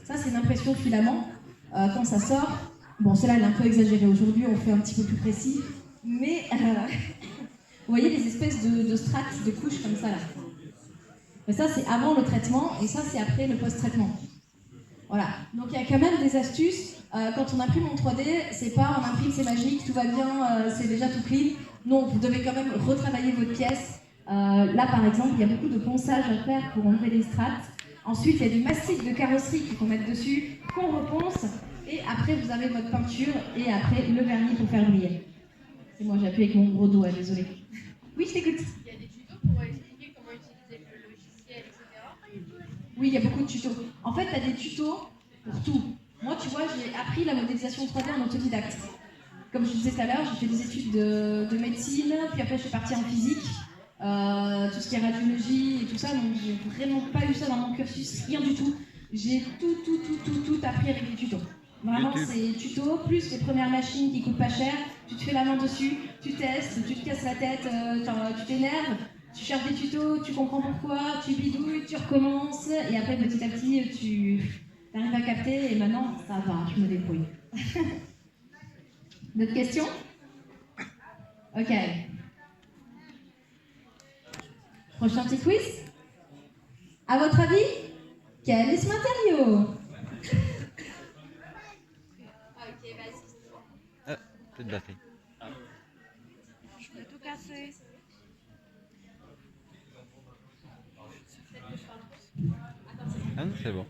Ça c'est une impression filament. Quand ça sort, bon celle-là elle est un peu exagérée aujourd'hui, on fait un petit peu plus précis, mais vous voyez les espèces de strates, de couches comme ça là. Mais ça c'est avant le traitement et ça c'est après le post-traitement. Voilà, donc il y a quand même des astuces. Quand on imprime en 3D, c'est pas on imprime, c'est magique, tout va bien, c'est déjà tout clean. Non, vous devez quand même retravailler votre pièce. Là par exemple, il y a beaucoup de ponçage à faire pour enlever les strates. Ensuite, il y a du mastic de carrosserie qu'il faut mettre dessus, qu'on reponce. Et après, vous avez votre peinture et après le vernis pour faire briller. C'est moi, j'appuie avec mon gros doigt, désolé. Oui, je t'écoute. Il y a des tutos pour expliquer comment utiliser le logiciel, etc. Oui, il y a beaucoup de tutos. En fait, tu as des tutos pour tout. Moi, tu vois, j'ai appris la modélisation 3D en autodidacte. Comme je disais tout à l'heure, j'ai fait des études de médecine, puis après je suis partie en physique, tout ce qui est radiologie et tout ça, donc j'ai vraiment pas eu ça dans mon cursus, rien du tout. J'ai tout appris avec des tutos. Vraiment, c'est tutos, plus les premières machines qui coûtent pas cher, tu te fais la main dessus, tu testes, tu te casses la tête, tu t'énerves, tu cherches des tutos, tu comprends pourquoi, tu bidouilles, tu recommences, et après petit à petit, tu arrives à capter, et maintenant, ça va, je me débrouille. D'autres questions? Ok. Prochain petit quiz. À votre avis, quel est ce matériau? Ok, vas-y. Peut-être batterie. Je peux tout casser. Ah non, c'est bon.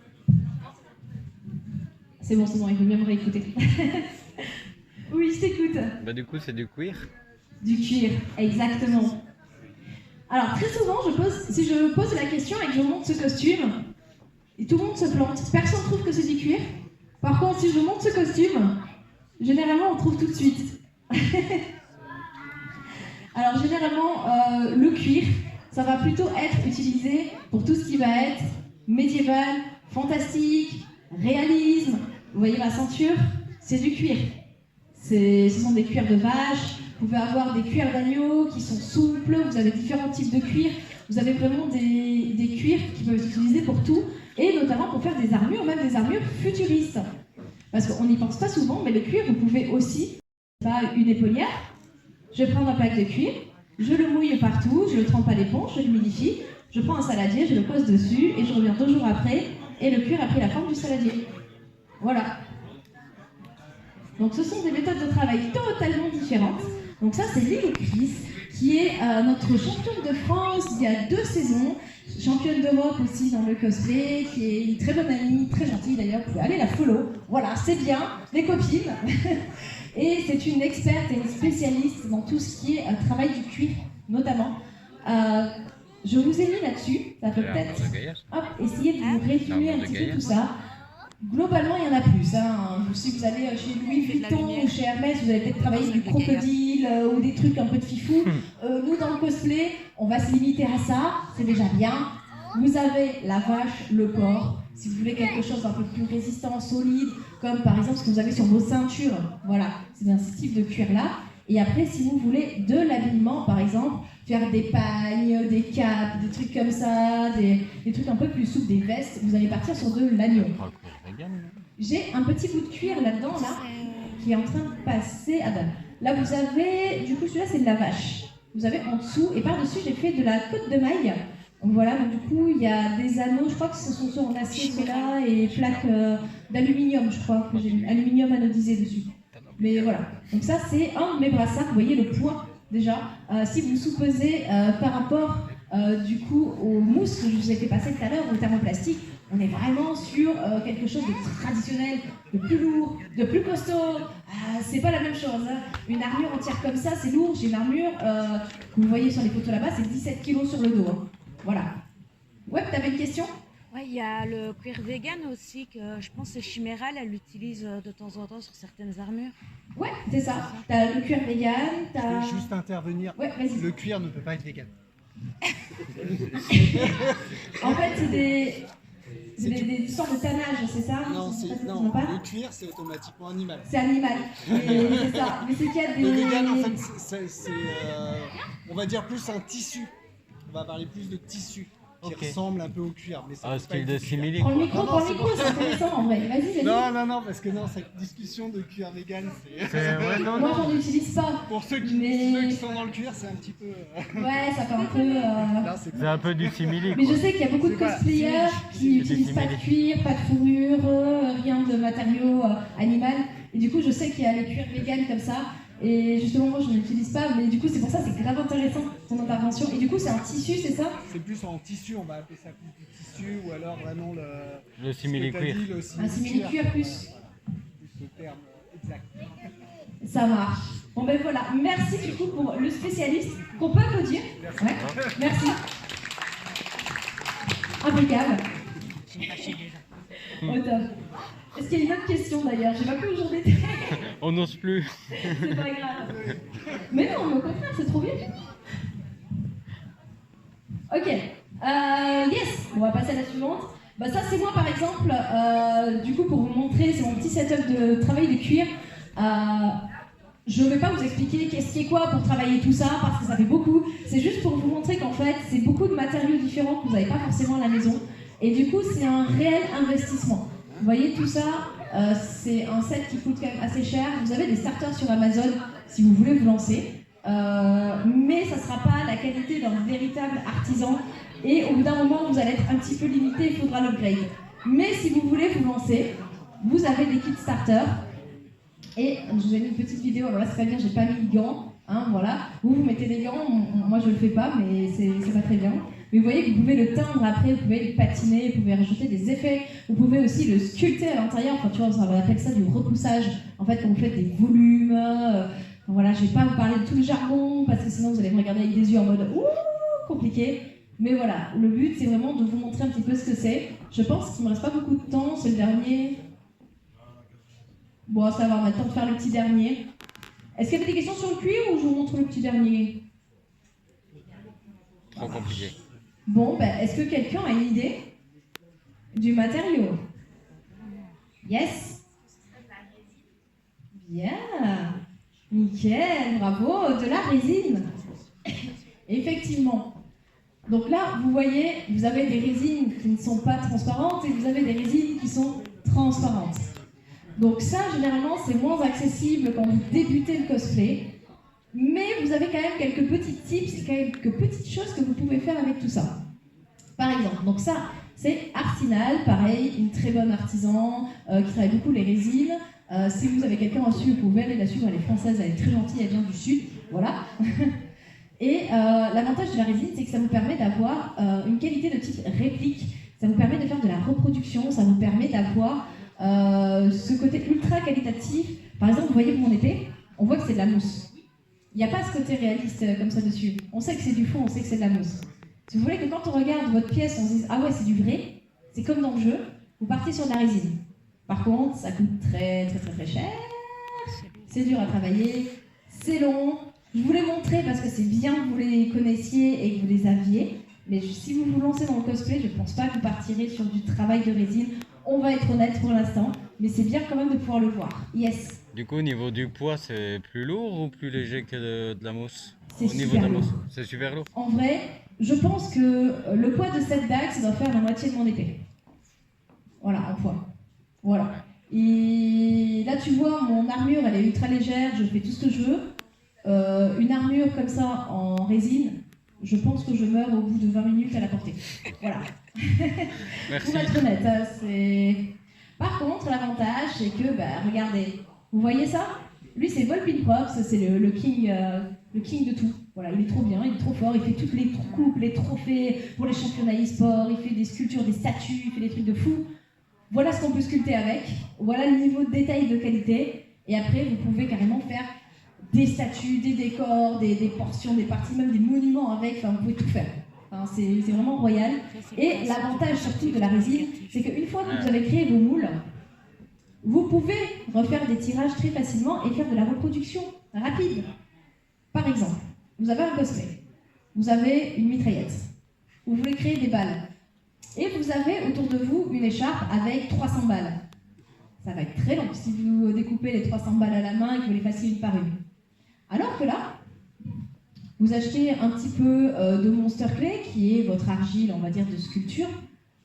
C'est bon, il faut bien me réécouter. Oui, je t'écoute. Bah du coup, c'est du cuir. Du cuir, exactement. Alors, très souvent, si je pose la question et que je montre ce costume, et tout le monde se plante, personne ne trouve que c'est du cuir. Par contre, si je montre ce costume, généralement, on trouve tout de suite. Alors, généralement, le cuir, ça va plutôt être utilisé pour tout ce qui va être médiéval, fantastique, réalisme. Vous voyez ma ceinture, c'est du cuir. Ce sont des cuirs de vache, Vous pouvez avoir des cuirs d'agneau qui sont souples, vous avez différents types de cuirs, vous avez vraiment des cuirs qui peuvent être utilisés pour tout, et notamment pour faire des armures, même des armures futuristes. Parce qu'on n'y pense pas souvent, mais le cuir, vous pouvez aussi, pas une épaulière, je vais prendre un plaque de cuir, je le mouille partout, je le trempe à l'éponge, je l'humidifie, je prends un saladier, je le pose dessus, et je reviens 2 jours après, et le cuir a pris la forme du saladier. Voilà. Donc ce sont des méthodes de travail totalement différentes. Donc ça, c'est Lilou Chris, qui est notre championne de France il y a 2 saisons, championne d'Europe aussi dans le cosplay, qui est une très bonne amie, très gentille d'ailleurs, vous pouvez aller la follow. Voilà, c'est bien, les copines. Et c'est une experte et une spécialiste dans tout ce qui est travail du cuir, notamment. Je vous ai mis là-dessus, ça peut peut-être essayer de vous résumer un petit peu tout ça. Globalement, il y en a plus. Hein. Si vous allez chez Louis Vuitton ou chez Hermès, vous allez peut-être travailler du crocodile ou des trucs un peu de fifou. Nous, dans le cosplay, on va se limiter à ça, c'est déjà bien. Vous avez la vache, le porc. Si vous voulez quelque chose d'un peu plus résistant, solide, comme par exemple ce que vous avez sur vos ceintures, voilà, c'est bien ce type de cuir-là. Et après, si vous voulez de l'habillement, par exemple, faire des pagnes, des capes, des trucs comme ça, des trucs un peu plus souples, des vestes, vous allez partir sur de l'agneau. J'ai un petit bout de cuir là-dedans, là, qui est en train de passer. Ah ben, là, vous avez, du coup, celui-là, c'est de la vache. Vous avez en dessous, et par-dessus, j'ai fait de la côte de maille. Donc voilà, donc du coup, il y a des anneaux, je crois que ce sont ceux en acier, ceux-là, et plaques d'aluminium, je crois, que j'ai mis, aluminium anodisé dessus. Mais voilà, donc ça, c'est un de mes brassards, vous voyez le poids, déjà. Si vous sous-pesez par rapport, du coup, aux mousses que je vous ai fait passer tout à l'heure, au thermoplastique, on est vraiment sur quelque chose de traditionnel, de plus lourd, de plus costaud. C'est pas la même chose. Hein. Une armure entière comme ça, c'est lourd. J'ai une armure, que vous voyez sur les photos là-bas, c'est 17 kg sur le dos. Hein. Voilà. Ouais, t'avais une question ? Ouais, il y a le cuir vegan aussi, que je pense que Chiméral, elle l'utilise de temps en temps sur certaines armures. Ouais, c'est ça. T'as le cuir vegan, Je vais juste intervenir. Ouais, vas-y. Le cuir ne peut pas être vegan. En fait, c'est des sortes de tannage, c'est ça ? Non, Non, pas le cuir, c'est automatiquement animal. C'est animal. Et c'est ça. Mais c'est qu'il y a des... Le vegan, en fait, c'est on va dire plus un tissu. On va parler plus de tissu qui ressemble un peu au cuir. Mais ça style de simili. Prends le micro, c'est intéressant en vrai. Vas-y. Non, parce que cette discussion de cuir vegan, c'est... Moi, j'en utilise pas. Pour ceux qui sont dans le cuir, c'est un petit peu... Ouais, ça fait un peu... C'est un peu du simili. Mais je sais qu'il y a beaucoup de cosplayers qui n'utilisent pas de cuir, pas de fourrure, rien de matériaux animal. Et du coup, je sais qu'il y a les cuirs vegan comme ça. Et justement, moi, je ne l'utilise pas, mais du coup, c'est pour ça, c'est grave intéressant, ton intervention. Et du coup, c'est un tissu, c'est ça ? C'est plus en tissu, on va appeler ça plus du tissu, ou alors vraiment le simili-cuir. Un simili-cuir plus le terme exact. Ça marche. Bon ben voilà, merci du coup pour le spécialiste, qu'on peut applaudir. Ouais. Merci. Impeccable. Au top. Est-ce qu'il y a une autre question d'ailleurs? J'ai pas pu aujourd'hui. On n'ose plus. C'est pas grave. Mais non, mais au contraire, c'est trop bien. Ok. Yes, on va passer à la suivante. Bah ça c'est moi par exemple, du coup pour vous montrer, c'est mon petit setup de travail de cuir. Je ne vais pas vous expliquer qu'est-ce qui est quoi pour travailler tout ça, parce que ça fait beaucoup. C'est juste pour vous montrer qu'en fait, c'est beaucoup de matériaux différents que vous n'avez pas forcément à la maison. Et du coup, c'est un réel investissement. Vous voyez tout ça, c'est un set qui coûte quand même assez cher. Vous avez des starters sur Amazon si vous voulez vous lancer. Mais ça ne sera pas la qualité d'un véritable artisan. Et au bout d'un moment, vous allez être un petit peu limité, il faudra l'upgrade. Mais si vous voulez vous lancer, vous avez des kits starters. Et je vous ai mis une petite vidéo, alors là c'est pas bien, j'ai pas mis de gants, hein, voilà. Vous mettez des gants, moi je le fais pas, mais c'est pas très bien. Mais vous voyez que vous pouvez le teindre après, vous pouvez le patiner, vous pouvez rajouter des effets, vous pouvez aussi le sculpter à l'intérieur, enfin tu vois, on appelle ça du repoussage, en fait quand vous faites des volumes, voilà, je vais pas vous parler de tout le jargon, parce que sinon vous allez me regarder avec des yeux en mode ouh, compliqué. Mais voilà, le but c'est vraiment de vous montrer un petit peu ce que c'est. Je pense qu'il me reste pas beaucoup de temps, c'est le dernier. Bon, ça va, on a le temps de faire le petit dernier. Est-ce qu'il y avait des questions sur le cuir ou je vous montre le petit dernier? Trop compliqué. Bon, ben, est-ce que quelqu'un a une idée du matériau? Yes? Bien. Nickel, bravo, de la résine. Effectivement. Donc là, vous voyez, vous avez des résines qui ne sont pas transparentes et vous avez des résines qui sont transparentes. Donc ça, généralement, c'est moins accessible quand vous débutez le cosplay. Mais vous avez quand même quelques petits tips, quelques petites choses que vous pouvez faire avec tout ça. Par exemple, donc ça, c'est Artinal, pareil, une très bonne artisan qui travaille beaucoup les résines. Si vous avez quelqu'un au-dessus, vous pouvez aller la suivre, elle est française, elle est très gentille, elle vient du sud, voilà. Et l'avantage de la résine, c'est que ça vous permet d'avoir une qualité de type réplique, ça vous permet de faire de la reproduction, ça vous permet d'avoir ce côté ultra qualitatif. Par exemple, vous voyez mon épée, on voit que c'est de la mousse. Il n'y a pas ce côté réaliste comme ça dessus. On sait que c'est du fond, on sait que c'est de la mousse. Si vous voulez que quand on regarde votre pièce, on se dise « Ah ouais, c'est du vrai », c'est comme dans le jeu, vous partez sur de la résine. Par contre, ça coûte très cher, c'est dur à travailler, c'est long. Je vous l'ai montré parce que c'est bien que vous les connaissiez et que vous les aviez, mais si vous vous lancez dans le cosplay, je ne pense pas que vous partirez sur du travail de résine. On va être honnête pour l'instant, mais c'est bien quand même de pouvoir le voir. Yes. Du coup, au niveau du poids, c'est plus lourd ou plus léger que de la mousse? C'est super lourd. C'est super lourd. En vrai, je pense que le poids de cette dague, ça doit faire la moitié de mon épée. Voilà, en poids. Voilà. Et là, tu vois, mon armure, elle est ultra légère, je fais tout ce que je veux. Une armure comme ça, en résine, je pense que je meurs au bout de 20 minutes à la portée. Voilà. Merci. Pour être honnête, c'est... Par contre, l'avantage, c'est que, regardez, vous voyez ça? Lui, c'est Volpin Props, c'est le king de tout. Voilà, il est trop bien, il est trop fort, il fait toutes les coupes, les trophées pour les championnats e-sport, il fait des sculptures, des statues, il fait des trucs de fou. Voilà ce qu'on peut sculpter avec, voilà le niveau de détail de qualité, et après, vous pouvez carrément faire des statues, des décors, des portions, des parties, même des monuments avec, enfin, vous pouvez tout faire. Enfin, c'est vraiment royal. Et l'avantage surtout de la résine, c'est qu'une fois que vous avez créé vos moules, vous pouvez refaire des tirages très facilement et faire de la reproduction rapide. Par exemple, vous avez un cosplay, vous avez une mitraillette, vous voulez créer des balles, et vous avez autour de vous une écharpe avec 300 balles. Ça va être très long si vous découpez les 300 balles à la main et que vous les fassiez une par une. Alors que là, vous achetez un petit peu de Monster Clay, qui est votre argile, on va dire, de sculpture.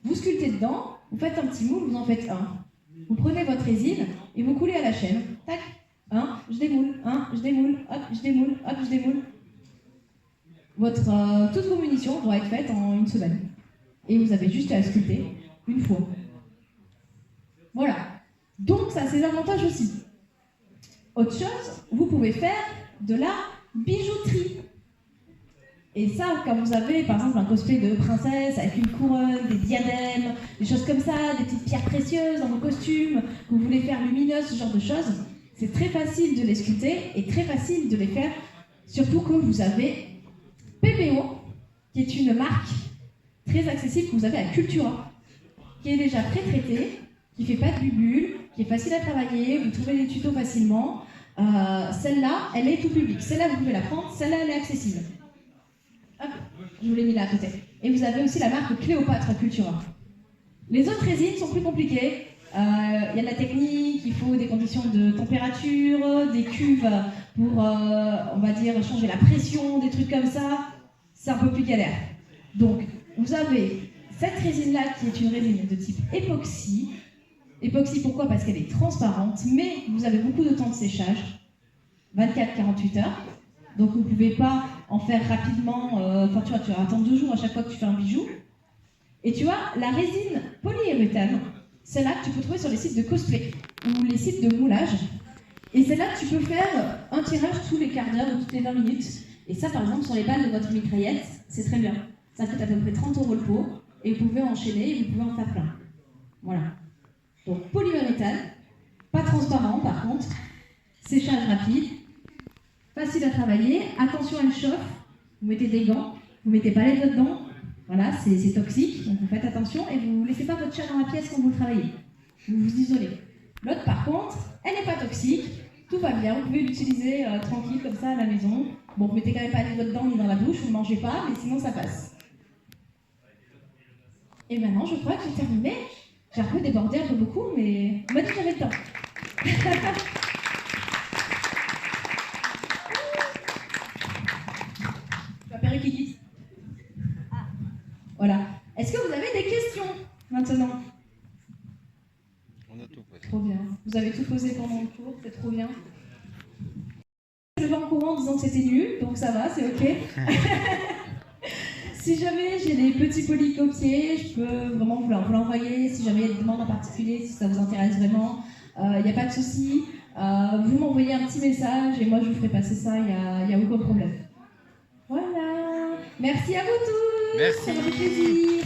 Vous sculptez dedans, vous faites un petit moule, vous en faites un. Vous prenez votre résine et vous coulez à la chaîne. Tac, je démoule, je démoule, hop, je démoule, hop, je démoule. Toutes vos munitions doivent être faites en une semaine. Et vous avez juste à sculpter une fois. Voilà. Donc ça a ses avantages aussi. Autre chose, vous pouvez faire de la bijouterie. Et ça, quand vous avez par exemple un cosplay de princesse avec une couronne, des diadèmes, des choses comme ça, des petites pierres précieuses dans vos costumes, que vous voulez faire lumineuses, ce genre de choses, c'est très facile de les sculpter et très facile de les faire, surtout que vous avez PPO, qui est une marque très accessible que vous avez à Cultura, qui est déjà pré-traitée, qui fait pas de bulles, qui est facile à travailler, vous trouvez les tutos facilement. Celle-là, elle est tout public. Celle-là, vous pouvez la prendre, celle-là, elle est accessible. Hop, je vous l'ai mis là à côté. Et vous avez aussi la marque Cléopâtre à Cultura. Les autres résines sont plus compliquées. Il y a de la technique, il faut des conditions de température, des cuves pour, on va dire, changer la pression, des trucs comme ça. C'est un peu plus galère. Donc, vous avez cette résine-là qui est une résine de type époxy. Époxy, pourquoi? Parce qu'elle est transparente, mais vous avez beaucoup de temps de séchage, 24-48 heures. Donc vous ne pouvez pas en faire rapidement, enfin tu vas attendre 2 jours à chaque fois que tu fais un bijou. Et tu vois, la résine polyuréthane, celle-là que tu peux trouver sur les sites de cosplay ou les sites de moulage. Et celle-là, tu peux faire un tirage tous les quarts d'heure ou toutes les 20 minutes. Et ça, par exemple, sur les balles de votre mitraillette, c'est très bien. Ça coûte à peu près 30 € le pot, et vous pouvez enchaîner et vous pouvez en faire plein. Voilà. Donc polyuréthane, pas transparent par contre, séchage rapide, facile à travailler, attention elle chauffe, vous mettez des gants, vous mettez pas les doigts dedans, voilà, c'est toxique, donc vous faites attention et vous ne laissez pas votre chat dans la pièce quand vous travaillez, vous vous isolez. L'autre par contre, elle n'est pas toxique, tout va bien, vous pouvez l'utiliser tranquille comme ça à la maison, bon vous mettez quand même pas les doigts dedans ni dans la bouche, vous ne mangez pas, mais sinon ça passe. Et maintenant je crois que j'ai terminé. J'ai un peu débordé, un peu beaucoup, mais on m'a dit que j'avais le temps. perruque qui glisse. Voilà. Est-ce que vous avez des questions maintenant? On a tout posé. Trop bien. Vous avez tout posé pendant le cours, c'est trop bien. Je vais en courant en disant que c'était nul, donc ça va, c'est ok. Si jamais j'ai des petits polycopiés, je peux vraiment vous l'envoyer. Si jamais il y a des demandes en particulier, si ça vous intéresse vraiment, il n'y a pas de souci. Vous m'envoyez un petit message et moi je vous ferai passer ça, il n'y a aucun problème. Voilà. Merci à vous tous. Merci. Ça m'a fait plaisir.